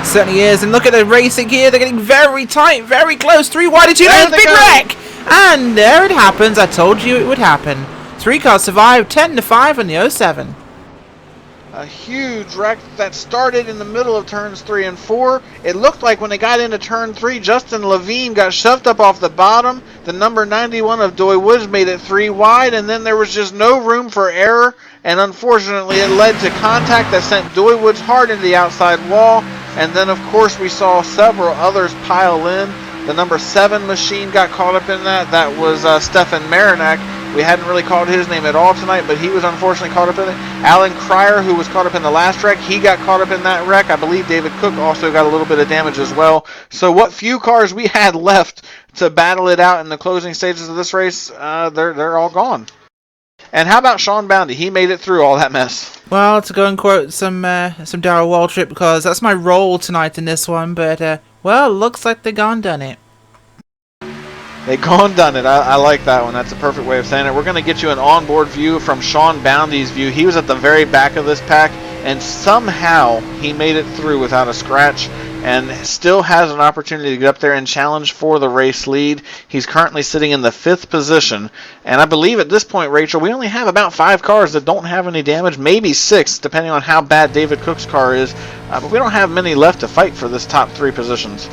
Certainly is, and look at the racing here. They're getting very tight, very close. 3 wide and 2 lanes, big wreck! And there it happens. I told you it would happen. 3 cars survived, 10-5 on the 07. A huge wreck that started in the middle of turns 3 and 4. It looked like when they got into turn 3, Justin Levine got shoved up off the bottom. The number 91 of Doy Woods made it 3 wide, and then there was just no room for error. And unfortunately, it led to contact that sent Doy Woods hard into the outside wall. And then, of course, we saw several others pile in. The number 7 machine got caught up in that. That was Stefan Marinak. We hadn't really called his name at all tonight, but he was unfortunately caught up in it. Alan Cryer, who was caught up in the last wreck, he got caught up in that wreck. I believe David Cook also got a little bit of damage as well. So what few cars we had left to battle it out in the closing stages of this race, they're all gone. And how about Sean Bounty? He made it through all that mess. Well, to go and quote some Darryl Waltrip, because that's my role tonight in this one, but, well, looks like they gone done it. They gone done it. I like that one. That's a perfect way of saying it. We're going to get you an onboard view from Sean Bounty's view. He was at the very back of this pack, and somehow he made it through without a scratch and still has an opportunity to get up there and challenge for the race lead. He's currently sitting in the 5th position, and I believe at this point, Rachel, we only have about 5 cars that don't have any damage, maybe 6, depending on how bad David Cook's car is, but we don't have many left to fight for this top 3 positions.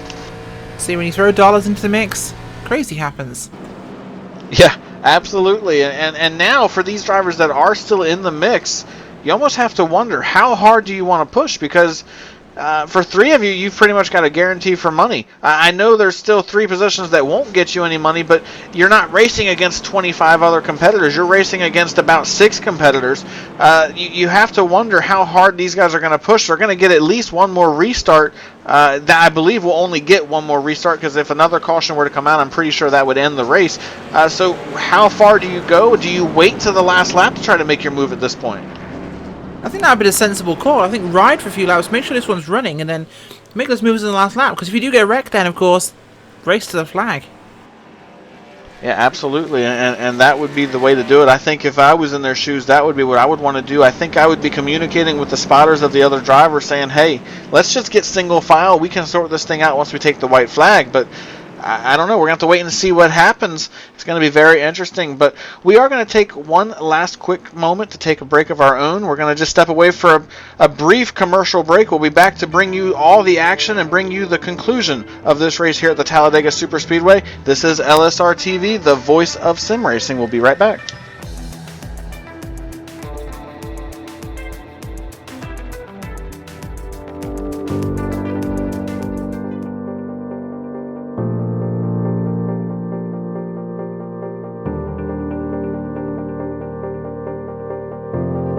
See, when you throw dollars into the mix, crazy happens. Yeah, absolutely. And now for these drivers that are still in the mix, you almost have to wonder, how hard do you want to push? Because for 3 of you, you've pretty much got a guarantee for money. I know there's still 3 positions that won't get you any money, but you're not racing against 25 other competitors. You're racing against about 6 competitors. You have to wonder how hard these guys are going to push. They're going to get at least one more restart. That I believe will only get one more restart, because if another caution were to come out, I'm pretty sure that would end the race. So how far do you go? Do you wait to the last lap to try to make your move at this point? I think that would be a sensible call. I think ride for a few laps, make sure this one's running, and then make those moves in the last lap. Because if you do get wrecked, then, of course, race to the flag. Yeah, absolutely, and that would be the way to do it. I think if I was in their shoes, that would be what I would want to do. I think I would be communicating with the spotters of the other driver saying, hey, let's just get single file. We can sort this thing out once we take the white flag, but I don't know. We're going to have to wait and see what happens. It's going to be very interesting. But we are going to take one last quick moment to take a break of our own. We're going to just step away for a brief commercial break. We'll be back to bring you all the action and bring you the conclusion of this race here at the Talladega Superspeedway. This is LSRTV, the voice of sim racing. We'll be right back.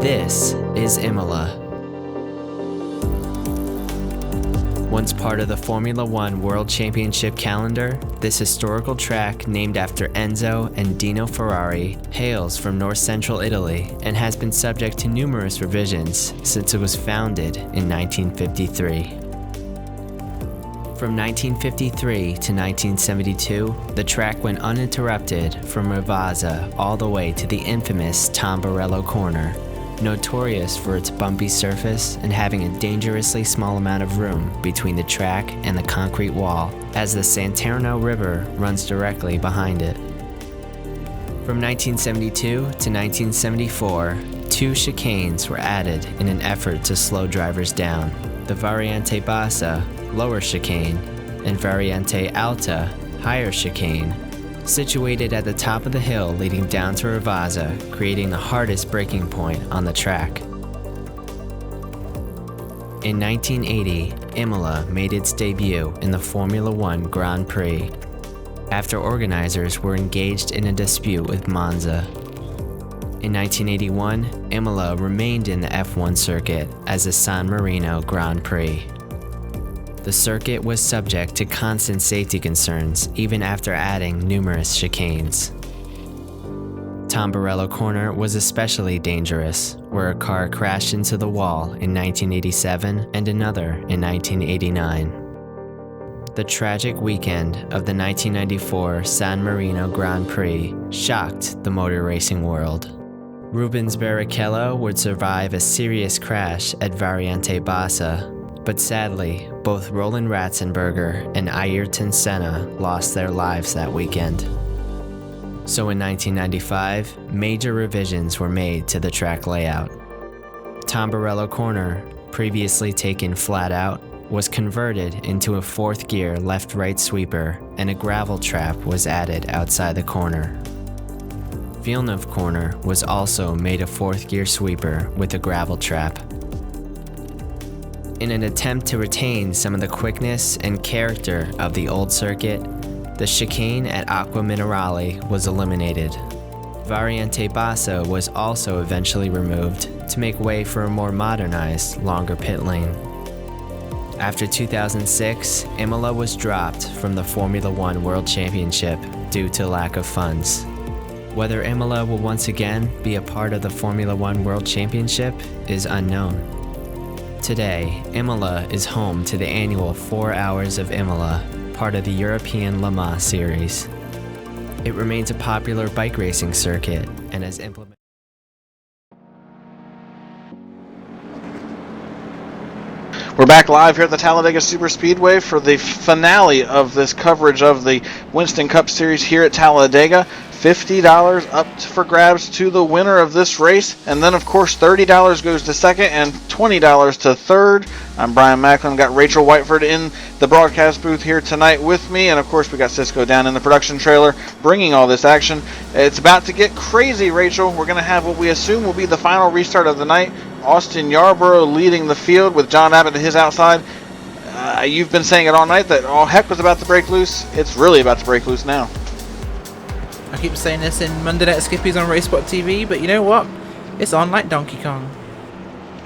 This This is Imola. Once part of the Formula One World Championship calendar, this historical track, named after Enzo and Dino Ferrari, hails from north-central Italy and has been subject to numerous revisions since it was founded in 1953. From 1953 to 1972, the track went uninterrupted from Ravazza all the way to the infamous Tamburello corner, notorious for its bumpy surface and having a dangerously small amount of room between the track and the concrete wall, as the Santerno River runs directly behind it. From 1972 to 1974, 2 chicanes were added in an effort to slow drivers down: the Variante Bassa, lower chicane, and Variante Alta, higher chicane, situated at the top of the hill leading down to Ravazza, creating the hardest braking point on the track. In 1980, Imola made its debut in the Formula One Grand Prix, after organizers were engaged in a dispute with Monza. In 1981, Imola remained in the F1 circuit as the San Marino Grand Prix. The circuit was subject to constant safety concerns even after adding numerous chicanes. Tamburello Corner was especially dangerous, where a car crashed into the wall in 1987 and another in 1989. The tragic weekend of the 1994 San Marino Grand Prix shocked the motor racing world. Rubens Barrichello would survive a serious crash at Variante Bassa, but sadly, both Roland Ratzenberger and Ayrton Senna lost their lives that weekend. So in 1995, major revisions were made to the track layout. Tamburello Corner, previously taken flat out, was converted into a 4th gear left-right sweeper, and a gravel trap was added outside the corner. Villeneuve Corner was also made a 4th gear sweeper with a gravel trap. In an attempt to retain some of the quickness and character of the old circuit, the chicane at Acqua Minerale was eliminated. Variante Bassa was also eventually removed to make way for a more modernized, longer pit lane. After 2006, Imola was dropped from the Formula One World Championship due to lack of funds. Whether Imola will once again be a part of the Formula One World Championship is unknown. Today, Imola is home to the annual 4 Hours of Imola, part of the European Le Mans series. It remains a popular bike racing circuit and has implemented. We're back live here at the Talladega Superspeedway for the finale of this coverage of the Winston Cup Series here at Talladega. $50 up for grabs to the winner of this race, and then of course $30 goes to second and $20 to third. I'm Brian Macklin, got Rachel Whiteford in the broadcast booth here tonight with me, and of course we got Cisco down in the production trailer bringing all this action. It's about to get crazy, Rachel. We're going to have what we assume will be the final restart of the night. Austin Yarborough leading the field with John Abbott to his outside. You've been saying it all night that all heck was about to break loose. It's really about to break loose now. I keep saying this in Monday Night Skippies on RSRTV, but you know what? It's on like Donkey Kong.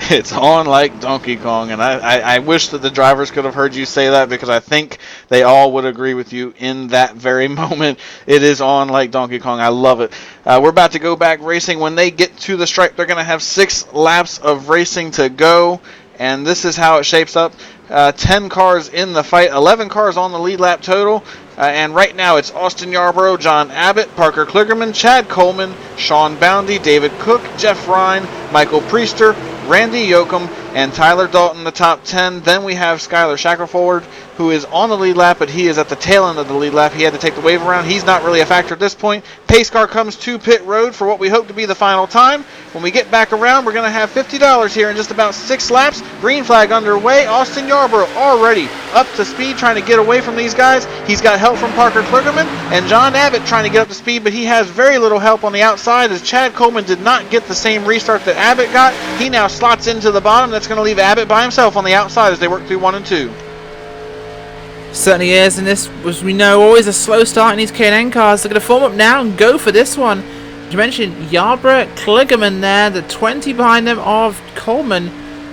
It's on like Donkey Kong, and I wish that the drivers could have heard you say that, because I think they all would agree with you in that very moment. It is on like Donkey Kong. I love it. We're about to go back racing. When they get to the stripe, they're going to have 6 laps of racing to go, and this is how it shapes up. 10 cars in the fight, 11 cars on the lead lap total. And right now it's Austin Yarborough, John Abbott, Parker Kligerman, Chad Coleman, Sean Boundy, David Cook, Jeff Ryan, Michael Priester, Randy Yoakum, and Tyler Dalton, the top 10. Then we have Skylar Shackelford, who is on the lead lap, but he is at the tail end of the lead lap. He had to take the wave around. He's not really a factor at this point. Pace car comes to pit road for what we hope to be the final time. When we get back around, we're going to have $50 here in just about 6 laps. Green flag underway. Austin Yarborough already up to speed, trying to get away from these guys. He's got help from Parker Kligerman, and John Abbott trying to get up to speed, but he has very little help on the outside, as Chad Coleman did not get the same restart that Abbott got. He now slots into the bottom. That's going to leave Abbott by himself on the outside as they work through 1 and 2. Certainly is, and this was, we know, always a slow start in these K&N cars. They're going to form up now and go for this one. You mentioned Yarborough, Kligerman there, the 20 behind them of Coleman,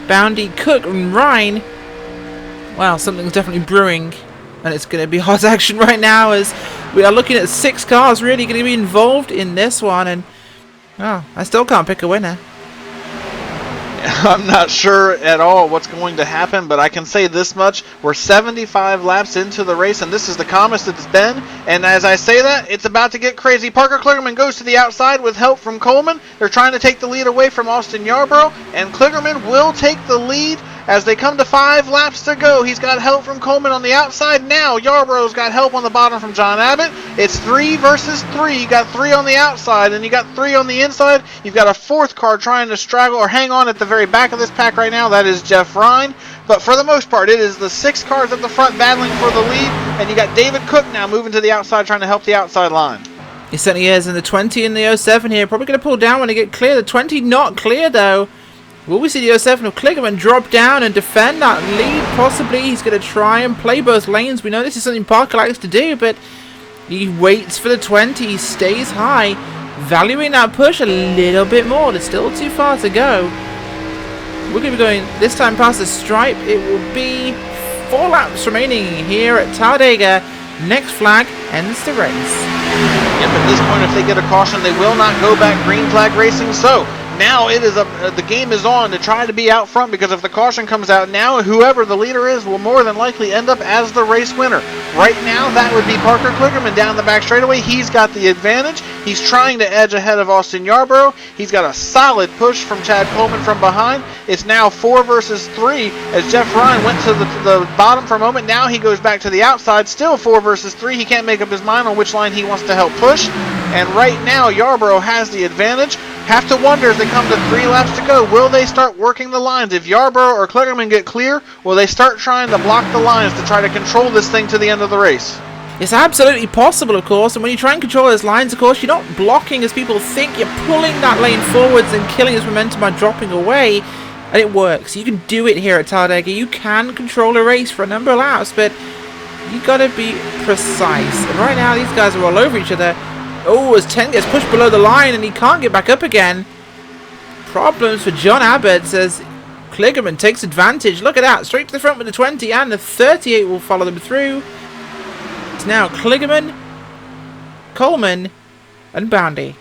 Boundy, Cook, and Ryan. Wow, something's definitely brewing, and it's going to be hot action right now as we are looking at 6 cars really going to be involved in this one, and I still can't pick a winner. I'm not sure at all what's going to happen, but I can say this much. We're 75 laps into the race, and this is the calmest it's been. And as I say that, it's about to get crazy. Parker Kligerman goes to the outside with help from Coleman. They're trying to take the lead away from Austin Yarborough, and Kligerman will take the lead as they come to 5 laps to go. He's got help from Coleman on the outside. Now Yarborough's got help on the bottom from John Abbott. It's 3 versus 3. You got 3 on the outside, and you got 3 on the inside. You've got a 4th car trying to straggle or hang on at the very back of this pack right now. That is Jeff Ryan. But for the most part, it is the 6 cars at the front battling for the lead, and you got David Cook now moving to the outside trying to help the outside line. He certainly is, and the 20 and the 07 here probably going to pull down when they get clear. The 20 not clear though. Will we see the 07 of Kligerman drop down and defend that lead? Possibly. He's going to try and play both lanes. We know this is something Parker likes to do, but he waits for the 20. He stays high, valuing that push a little bit more. There's still too far to go. We're going to be going this time past the stripe. It will be 4 laps remaining here at Talladega. Next flag ends the race. Yep, at this point, if they get a caution, they will not go back green flag racing. So now it is the game is on to try to be out front, because if the caution comes out now, whoever the leader is will more than likely end up as the race winner. Right now, that would be Parker Kligerman down the back straightaway. He's got the advantage. He's trying to edge ahead of Austin Yarborough. He's got a solid push from Chad Coleman from behind. It's now 4 versus 3 as Jeff Ryan went to the bottom for a moment. Now he goes back to the outside. Still 4 versus 3. He can't make up his mind on which line he wants to help push. And right now, Yarborough has the advantage. Have to wonder, as they come to 3 laps to go, will they start working the lines? If Yarborough or Kligerman get clear, will they start trying to block the lines to try to control this thing to the end of the race? It's absolutely possible, of course, and when you try and control those lines, of course, you're not blocking as people think. You're pulling that lane forwards and killing its momentum by dropping away, and it works. You can do it here at Talladega. You can control a race for a number of laps, but you got to be precise. And right now, these guys are all over each other. Oh, as 10 gets pushed below the line and he can't get back up again. Problems for John Abbott as Kligerman takes advantage. Look at that, straight to the front with the 20, and the 38 will follow them through. It's now Kligerman, Coleman, and Boundy.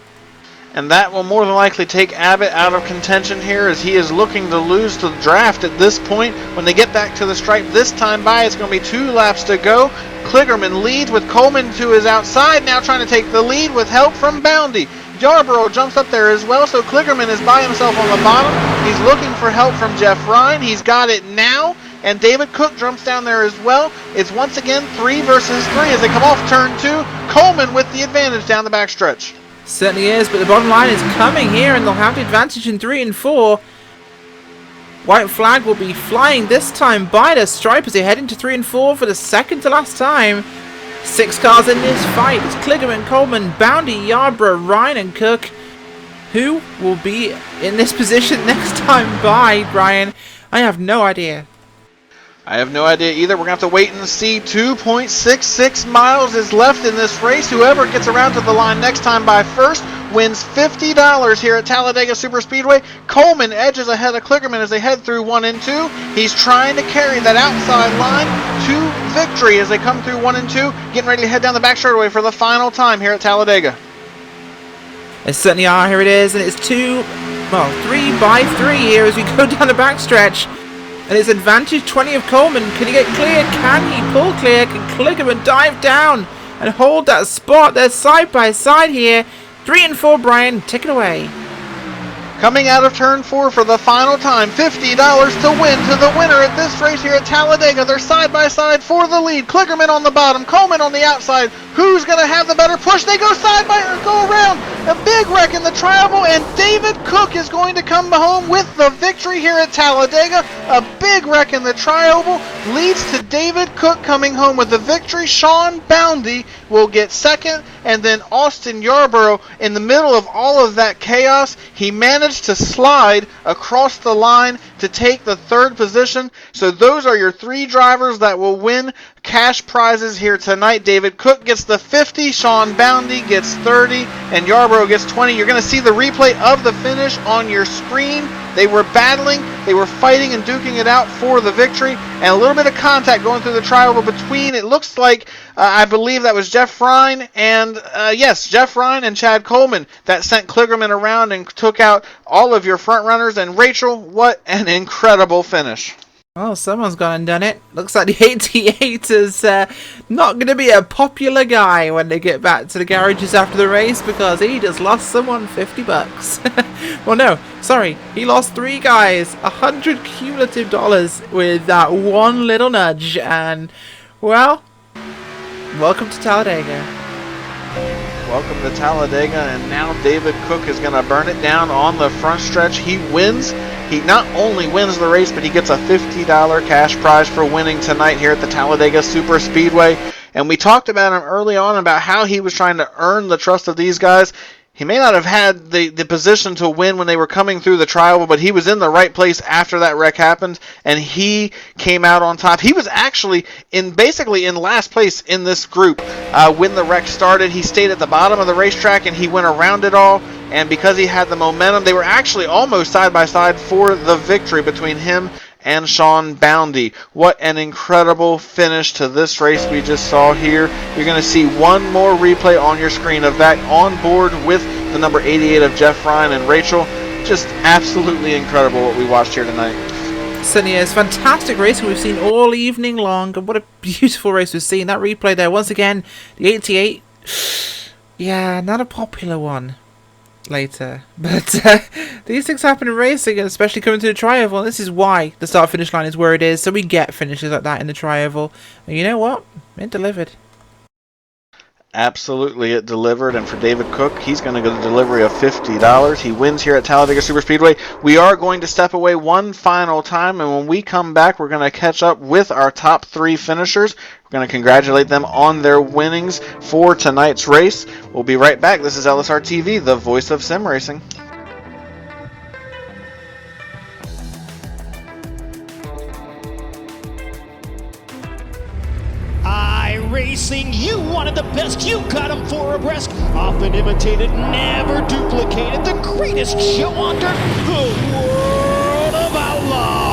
And that will more than likely take Abbott out of contention here, as he is looking to lose the draft at this point. When they get back to the stripe this time by, it's going to be 2 laps to go. Kligerman leads with Coleman to his outside, now trying to take the lead with help from Boundy. Yarborough jumps up there as well, so Kligerman is by himself on the bottom. He's looking for help from Jeff Ryan. He's got it now, and David Cook jumps down there as well. It's once again 3 versus 3 as they come off turn 2. Coleman with the advantage down the back stretch. Certainly is, but the bottom line is coming here, and they'll have the advantage in 3 and 4. White flag will be flying this time by the stripe as they head into 3 and 4 for the second to last time. 6 cars in this fight. It's Kligerman, Coleman, Boundy, Yarborough, Ryan, and Cook. Who will be in this position next time by, Brian? I have no idea. I have no idea either. We're going to have to wait and see. 2.66 miles is left in this race. Whoever gets around to the line next time by first wins $50 here at Talladega Superspeedway. Coleman edges ahead of Kligerman as they head through 1 and 2. He's trying to carry that outside line to victory as they come through 1 and 2, getting ready to head down the back straightaway for the final time here at Talladega. They certainly are. Here it is, and it's 3 by 3 here as we go down the backstretch. And it's advantage 20 of Coleman. Can he get clear? Can he pull clear? Can Kligerman dive down and hold that spot? They're side by side here. 3 and 4, Brian. Take it away. Coming out of turn 4 for the final time, $50 to win to the winner at this race here at Talladega. They're side by side for the lead. Kligerman on the bottom, Coleman on the outside. Who's going to have the better push? They go go around. A big wreck in the tri-oval, and David Cook is going to come home with the victory here at Talladega. A big wreck in the tri-oval leads to David Cook coming home with the victory. Sean Boundy will get second, and then Austin Yarborough in the middle of all of that chaos. He managed to slide across the line to take the 3rd position. So those are your 3 drivers that will win cash prizes here tonight. David Cook gets the 50, Sean Boundy gets 30, and Yarborough gets 20. You're going to see the replay of the finish on your screen. They were battling, they were fighting and duking it out for the victory, and a little bit of contact going through the tri-oval between, it looks like, I believe that was Jeff Ryan and, Jeff Ryan and Chad Coleman that sent Kligerman around and took out all of your front runners. And Rachel, what an incredible finish. Well, someone's gone and done it. Looks like the 88 is not going to be a popular guy when they get back to the garages after the race, because he just lost someone $50. Well, no, sorry. He lost 3 guys $100 cumulative with that one little nudge. And, well, welcome to Talladega. Welcome to Talladega, and now David Cook is going to burn it down on the front stretch. He wins. He not only wins the race, but he gets a $50 cash prize for winning tonight here at the Talladega Super Speedway. And we talked about him early on about how he was trying to earn the trust of these guys. He may not have had the position to win when they were coming through the tri-oval, but he was in the right place after that wreck happened, and he came out on top. He was actually basically in last place in this group when the wreck started. He stayed at the bottom of the racetrack, and he went around it all, and because he had the momentum, they were actually almost side by side for the victory between him and Sean Boundy. What an incredible finish to this race we just saw here. You're going to see one more replay on your screen of that on board with the number 88 of Jeff Ryan and Rachel. Just absolutely incredible what we watched here tonight. Certainly is. Fantastic racing we've seen all evening long, and what a beautiful race we've seen. That replay there, once again, the 88. Yeah, not a popular one later, but these things happen in racing, and especially coming to the tri-oval, and this is why the start finish line is where it is, so we get finishes like that in the tri-oval, and you know what, it delivered. Absolutely, it delivered, and for David Cook, he's going to get a delivery of $50. He wins here at Talladega Superspeedway. We are going to step away one final time, and when we come back, we're going to catch up with our top 3 finishers. We're going to congratulate them on their winnings for tonight's race. We'll be right back. This is LSRTV, the voice of sim racing. Racing, you wanted the best, you got them 4 abreast, often imitated, never duplicated, the greatest show under the world of outlaws.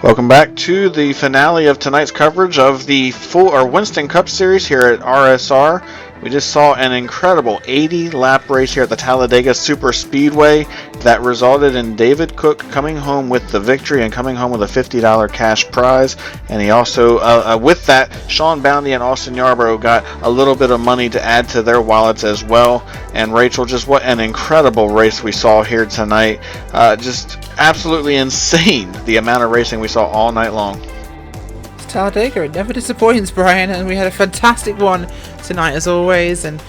Welcome back to the finale of tonight's coverage of the Winston Cup Series here at RSR. We just saw an incredible 80-lap race here at the Talladega Super Speedway that resulted in David Cook coming home with the victory and coming home with a $50 cash prize. And he also, with that, Sean Bounty and Austin Yarborough got a little bit of money to add to their wallets as well. And Rachel, just what an incredible race we saw here tonight. Just absolutely insane the amount of racing we saw all night long. Talladega, it never disappoints, Brian, and we had a fantastic one tonight as always. And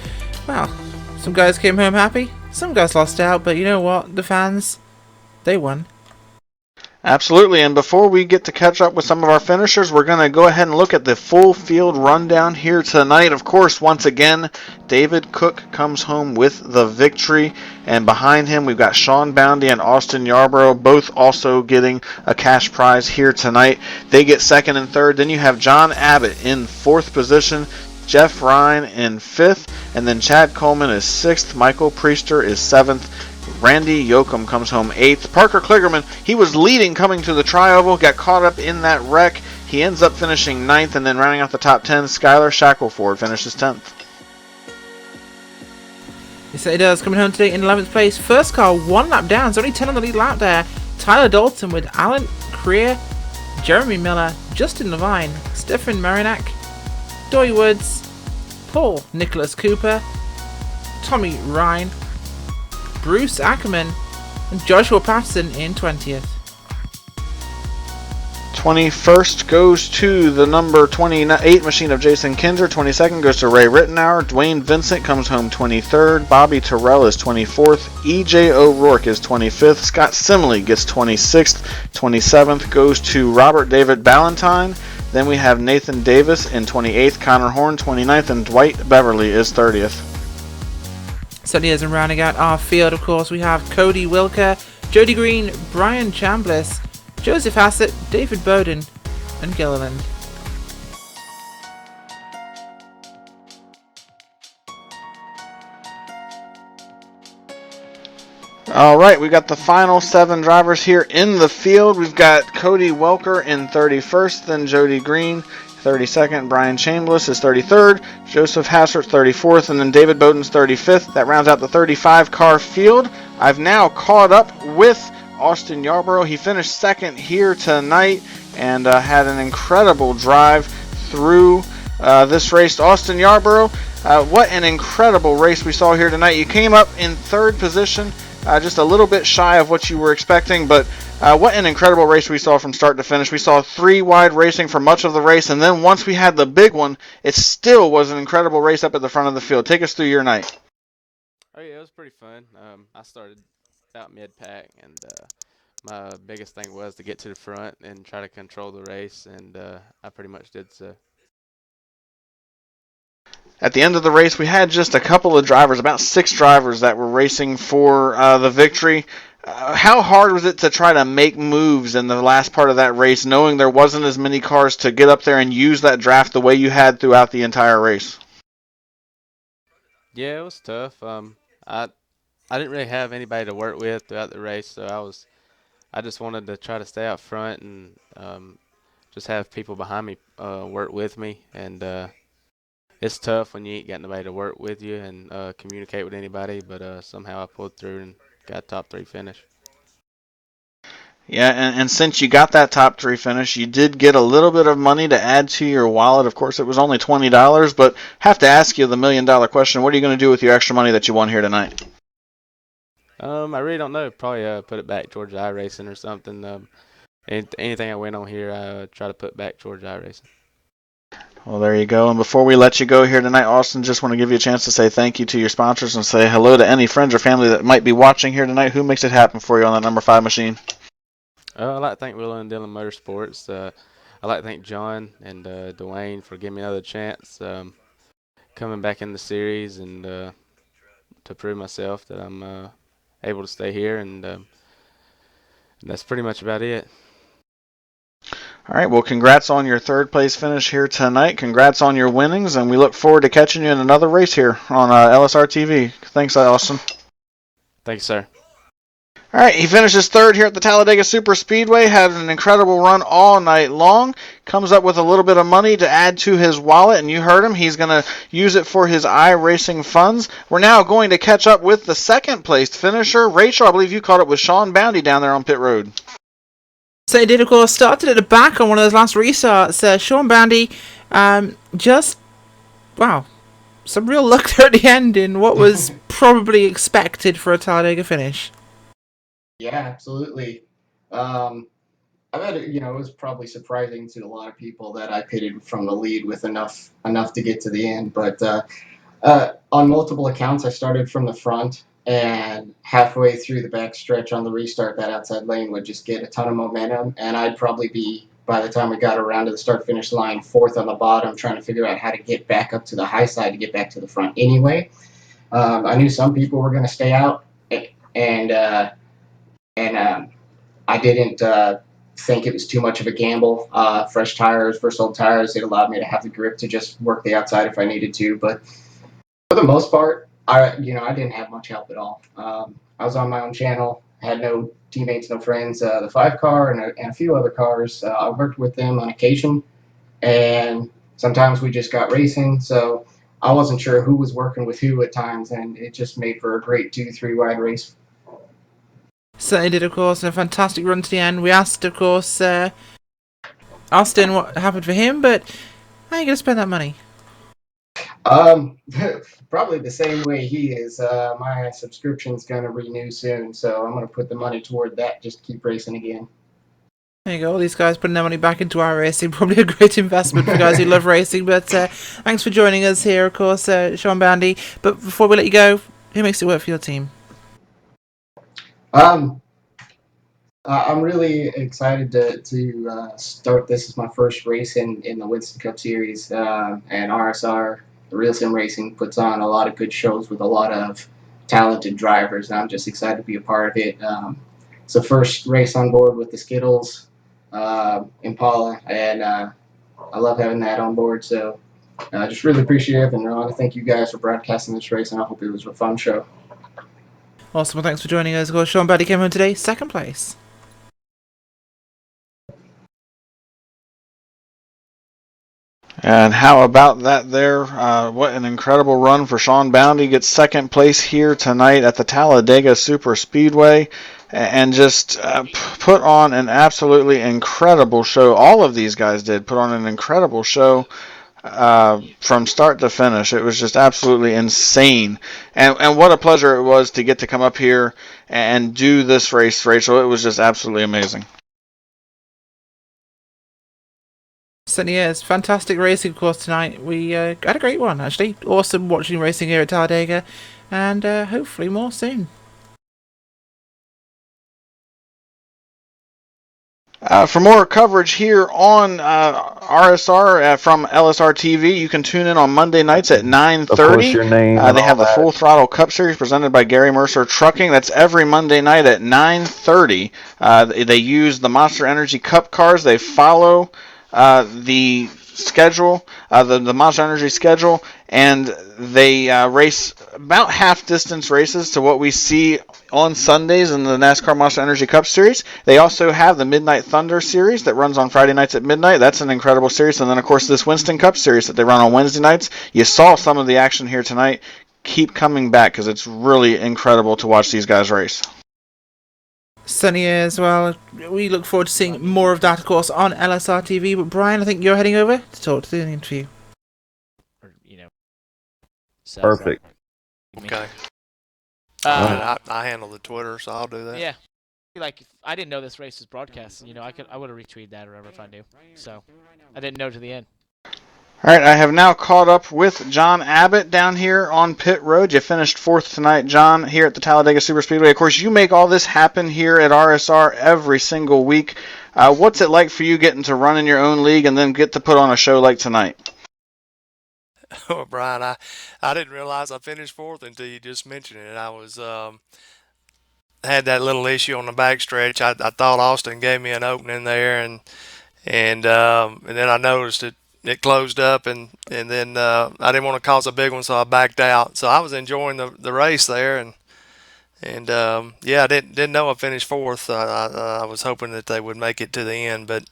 well, some guys came home happy, some guys lost out, but you know what, the fans, they won. Absolutely, and before we get to catch up with some of our finishers, we're going to go ahead and look at the full field rundown here tonight. Of course, once again, David Cook comes home with the victory, and behind him we've got Sean Boundy and Austin Yarborough, both also getting a cash prize here tonight. They get second and third. Then you have John Abbott in fourth position, Jeff Ryan in fifth, and then Chad Coleman is sixth, Michael Priester is seventh, Randy Yoakum comes home 8th. Parker Kligerman, he was leading coming to the tri-oval, got caught up in that wreck. He ends up finishing 9th, and then rounding out the top 10, Skylar Shackelford finishes 10th. Yes, it does. Coming home today in 11th place. First car, 1 lap down. It's only 10 on the lead lap there. Tyler Dalton with Alan Creer, Jeremy Miller, Justin Levine, Stefan Marinak, Doy Woods, Paul Nicholas Cooper, Tommy Ryan, Bruce Ackerman, and Joshua Patterson in 20th. 21st goes to the number 28 machine of Jason Kinder. 22nd goes to Ray Rittenauer. Dwayne Vincent comes home 23rd. Bobby Terrell is 24th. EJ O'Rourke is 25th. Scott Simley gets 26th. 27th goes to Robert David Ballantyne. Then we have Nathan Davis in 28th. Connor Horn 29th. And Dwight Beverly is 30th. So here's and rounding out our field, of course, we have Cody Wilker, Jody Green, Brian Chambliss, Joseph Hassett, David Bowden, and Gilliland. Alright, we've got the final 7 drivers here in the field. We've got Cody Welker in 31st, then Jody Green 32nd, Brian Chambliss is 33rd, Joseph Hassert 34th, and then David Bowden's 35th. That rounds out the 35-car field. I've now caught up with Austin Yarborough. He finished second here tonight and had an incredible drive through this race. Austin Yarborough, what an incredible race we saw here tonight. You came up in third position, just a little bit shy of what you were expecting, but what an incredible race we saw from start to finish. We saw 3 wide racing for much of the race, and then once we had the big one, it still was an incredible race up at the front of the field. Take us through your night. Oh yeah, it was pretty fun. I started about mid-pack, and my biggest thing was to get to the front and try to control the race, and I pretty much did so. At the end of the race, we had just a couple of drivers, about 6 drivers that were racing for the victory. How hard was it to try to make moves in the last part of that race, knowing there wasn't as many cars to get up there and use that draft the way you had throughout the entire race? Yeah, it was tough. I didn't really have anybody to work with throughout the race, so I just wanted to try to stay out front and just have people behind me work with me. And it's tough when you ain't got nobody to work with you and communicate with anybody, but somehow I pulled through and got top 3 finish. Yeah, and since you got that top 3 finish, you did get a little bit of money to add to your wallet. Of course, it was only $20, but have to ask you the $1,000,000 question. What are you going to do with your extra money that you won here tonight? I really don't know. Probably put it back towards iRacing or something. Anything I win on here, I try to put back towards iRacing. Well, there you go. And before we let you go here tonight, Austin, just want to give you a chance to say thank you to your sponsors and say hello to any friends or family that might be watching here tonight. Who makes it happen for you on that number 5 machine? I'd like to thank Will and Dylan Motorsports. I'd like to thank John and Dwayne for giving me another chance coming back in the series and to prove myself that I'm able to stay here. And that's pretty much about it. All right, well, congrats on your 3rd place finish here tonight. Congrats on your winnings, and we look forward to catching you in another race here on LSRTV. Thanks, Austin. Thanks, sir. All right, he finishes third here at the Talladega Super Speedway, had an incredible run all night long, comes up with a little bit of money to add to his wallet, and you heard him, he's going to use it for his iRacing funds. We're now going to catch up with the second placed finisher. Rachel, I believe you caught up with Sean Bounty down there on pit road. So he did, of course, started at the back on one of those last restarts. Sean Boundy, wow, some real luck there at the end in what was probably expected for a Talladega finish. Yeah, absolutely. I bet it was probably surprising to a lot of people that I pitted from the lead with enough to get to the end. But on multiple accounts, I started from the front, and halfway through the back stretch on the restart, that outside lane would just get a ton of momentum, and I'd probably be, by the time we got around to the start-finish line, fourth on the bottom, trying to figure out how to get back up to the high side to get back to the front anyway. I knew some people were going to stay out, and I didn't think it was too much of a gamble. Fresh tires versus old tires, it allowed me to have the grip to just work the outside if I needed to. But for the most part, I didn't have much help at all. I was on my own channel, had no teammates, no friends. The 5 car and a few other cars, I worked with them on occasion, and sometimes we just got racing. So I wasn't sure who was working with who at times, and it just made for a great 2-3 wide race. Certainly did, of course, and a fantastic run to the end. We asked, of course, Austin what happened for him, but how are you going to spend that money? Probably the same way he is. My subscription's going to renew soon, so I'm going to put the money toward that, just keep racing again. There you go, all these guys putting their money back into our racing. Probably a great investment for guys who love racing. But thanks for joining us here, of course, Sean Boundy. But before we let you go, who makes it work for your team? I'm really excited to start. This is my first race in the Winston Cup Series, and RSR, the Real Sim Racing, puts on a lot of good shows with a lot of talented drivers, and I'm just excited to be a part of it. It's the first race on board with the Skittles Impala, and I love having that on board. So just really appreciative, and I want to thank you guys for broadcasting this race, and I hope it was a fun show. Awesome, well, thanks for joining us. Of course, Sean Boundy came home today, second place. And how about that there? What an incredible run for Sean Boundy. Gets second place here tonight at the Talladega Super Speedway and just put on an absolutely incredible show. All of these guys did put on an incredible show from start to finish. It was just absolutely insane. And what a pleasure it was to get to come up here and do this race, Rachel. It was just absolutely amazing. Certainly is. Fantastic racing, of course, tonight. We had a great one, actually. Awesome watching racing here at Talladega. And hopefully more soon. For more coverage here on RSR from LSRTV, you can tune in on Monday nights at 9:30. They have the Full Throttle Cup Series presented by Gary Mercer Trucking. That's every Monday night at 9:30. They use the Monster Energy Cup cars. They follow the schedule, the Monster Energy schedule, and they race about half-distance races to what we see on Sundays in the NASCAR Monster Energy Cup Series. They also have the Midnight Thunder Series that runs on Friday nights at midnight. That's an incredible series. And then, of course, this Winston Cup Series that they run on Wednesday nights. You saw some of the action here tonight. Keep coming back because it's really incredible to watch these guys race. Sunny as well. We look forward to seeing more of that, of course, on LSR TV. But Brian, I think you're heading over to talk to the interview. Perfect. Okay. I handle the Twitter, so I'll do that. Yeah. Like, if I didn't know this race was broadcast, I would have retweeted that or whatever if I knew. So, I didn't know to the end. All right, I have now caught up with John Abbott down here on pit road. You finished fourth tonight, John, here at the Talladega Super Speedway. Of course, you make all this happen here at RSR every single week. What's it like for you getting to run in your own league and then get to put on a show like tonight? Oh, Brian, I didn't realize I finished fourth until you just mentioned it. I was had that little issue on the backstretch. I thought Austin gave me an opening there, and then I noticed it closed up, and then I didn't want to cause a big one, so I backed out. So I was enjoying the race there, And yeah, I didn't know I finished fourth. I was hoping that they would make it to the end, but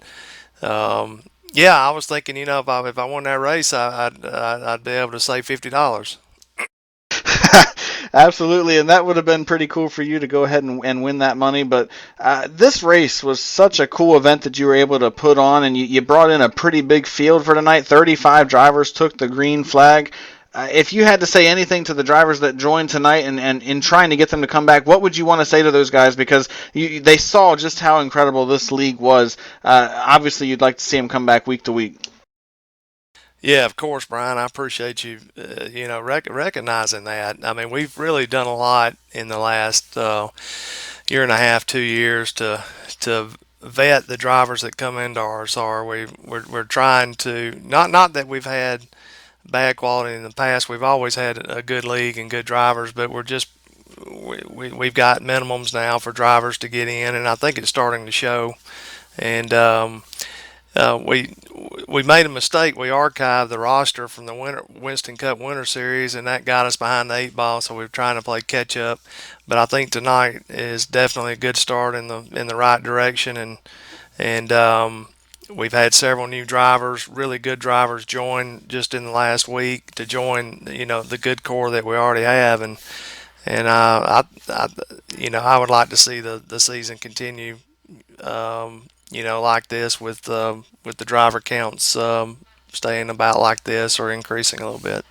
yeah, I was thinking, if I won that race, I'd be able to save $50. Absolutely, and that would have been pretty cool for you to go ahead and win that money. But this race was such a cool event that you were able to put on, and you brought in a pretty big field for tonight. 35 drivers took the green flag. If you had to say anything to the drivers that joined tonight and in trying to get them to come back, what would you want to say to those guys? Because they saw just how incredible this league was. Obviously, you'd like to see them come back week to week. Yeah, of course, Brian. I appreciate you, recognizing that. I mean, we've really done a lot in the last year and a half, 2 years to vet the drivers that come into RSR. We're trying to not that we've had bad quality in the past. We've always had a good league and good drivers, but we've got minimums now for drivers to get in, and I think it's starting to show. And we made a mistake. We archived the roster from the Winston Cup Winter Series, and that got us behind the 8 ball. So we're trying to play catch up. But I think tonight is definitely a good start in the right direction, and we've had several new drivers, really good drivers, join just in the last week to join the good core that we already have, and I would like to see the season continue. Like this with the driver counts staying about like this or increasing a little bit.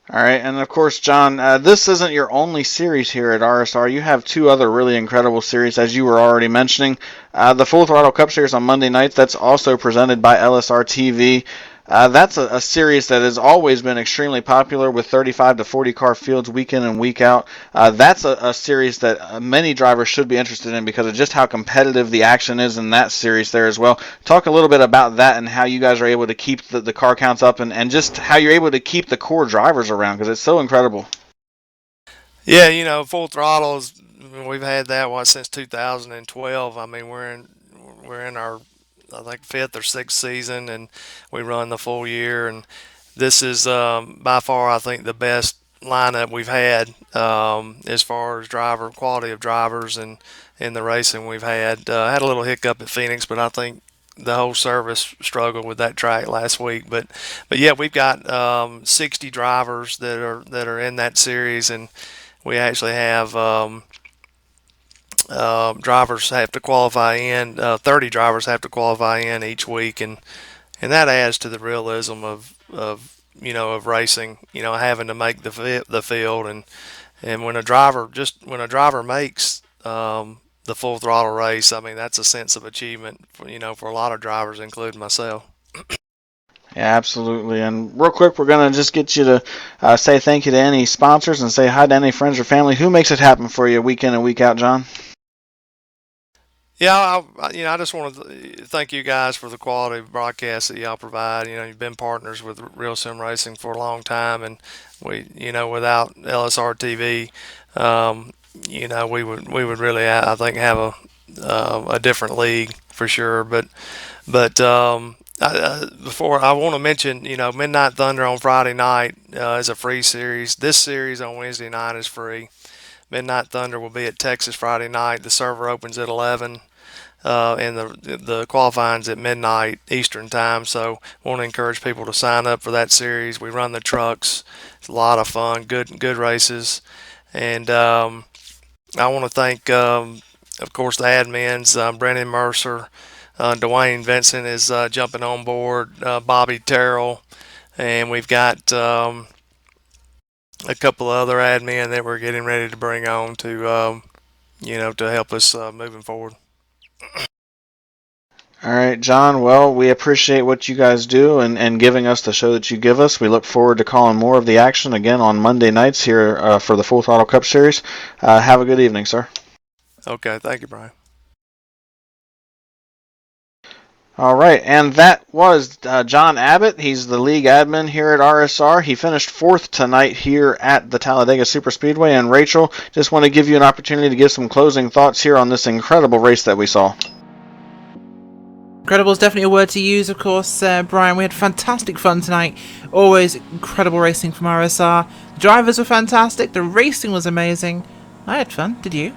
All right, and of course, John, this isn't your only series here at RSR. You have two other really incredible series, as you were already mentioning. The Full Throttle Cup Series on Monday nights, that's also presented by LSRTV. That's a series that has always been extremely popular with 35 to 40 car fields week in and week out. That's a series that many drivers should be interested in because of just how competitive the action is in that series there as well. Talk a little bit about that and how you guys are able to keep the car counts up and just how you're able to keep the core drivers around because it's so incredible. Yeah, Full Throttle we've had that since 2012. I mean, we're in our, I think, fifth or sixth season, and we run the full year. And this is by far, I think, the best lineup we've had as far as quality of drivers and in the racing we've had. Had a little hiccup at Phoenix, but I think the whole service struggled with that track last week. But yeah, we've got 60 drivers that are in that series, and we actually have. Drivers have to qualify in. 30 drivers have to qualify in each week, and that adds to the realism of racing. Having to make the field, and when a driver makes the full throttle race, I mean that's a sense of achievement for a lot of drivers, including myself. Yeah, absolutely. And real quick, we're going to just get you to say thank you to any sponsors and say hi to any friends or family. Who makes it happen for you week in and week out, John? Yeah, I just want to thank you guys for the quality of broadcast that y'all provide. You've been partners with Real Sim Racing for a long time, and without LSRTV, we would really, I think, have a different league for sure. But before I want to mention, Midnight Thunder on Friday night is a free series. This series on Wednesday night is free. Midnight Thunder will be at Texas Friday night. The server opens at 11. And the qualifying's at midnight Eastern time, so I want to encourage people to sign up for that series. We run the trucks; it's a lot of fun, good races, and I want to thank, of course, the admins, Brennan Mercer, Dwayne Vincent is jumping on board, Bobby Terrell, and we've got a couple of other admin that we're getting ready to bring on to help us moving forward. All right, John. Well, we appreciate what you guys do and giving us the show that you give us. We look forward to calling more of the action again on Monday nights here for the Full Throttle Cup Series. Have a good evening, sir. Okay, thank you, Brian. All right, and that was John Abbott. He's the league admin here at RSR. He finished fourth tonight here at the Talladega Superspeedway. And Rachel, just want to give you an opportunity to give some closing thoughts here on this incredible race that we saw. Incredible is definitely a word to use, of course, Brian. We had fantastic fun tonight. Always incredible racing from RSR. The drivers were fantastic. The racing was amazing. I had fun. Did you?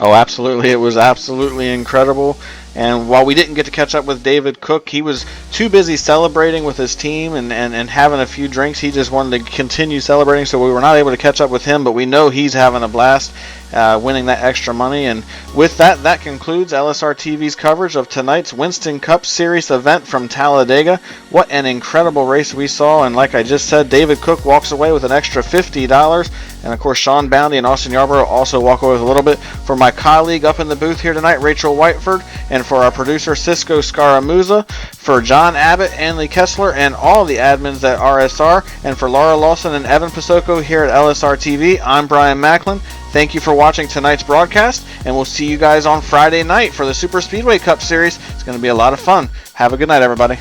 Oh, absolutely. It was absolutely incredible. And while we didn't get to catch up with David Cook, he was too busy celebrating with his team and having a few drinks. He just wanted to continue celebrating, so we were not able to catch up with him, but we know he's having a blast winning that extra money. And with that, that concludes LSR TV's coverage of tonight's Winston Cup Series event from Talladega. What an incredible race we saw. And like I just said, David Cook walks away with an extra $50. And of course, Sean Bounty and Austin Yarborough also walk away with a little bit. For my colleague up in the booth here tonight, Rachel Whiteford, and for our producer, Cisco Scaramuza, for John Abbott, Anley Kessler, and all the admins at RSR, and for Laura Lawson and Evan Pasoko here at LSR TV, I'm Brian Macklin. Thank you for watching tonight's broadcast, and we'll see you guys on Friday night for the Super Speedway Cup Series. It's going to be a lot of fun. Have a good night, everybody.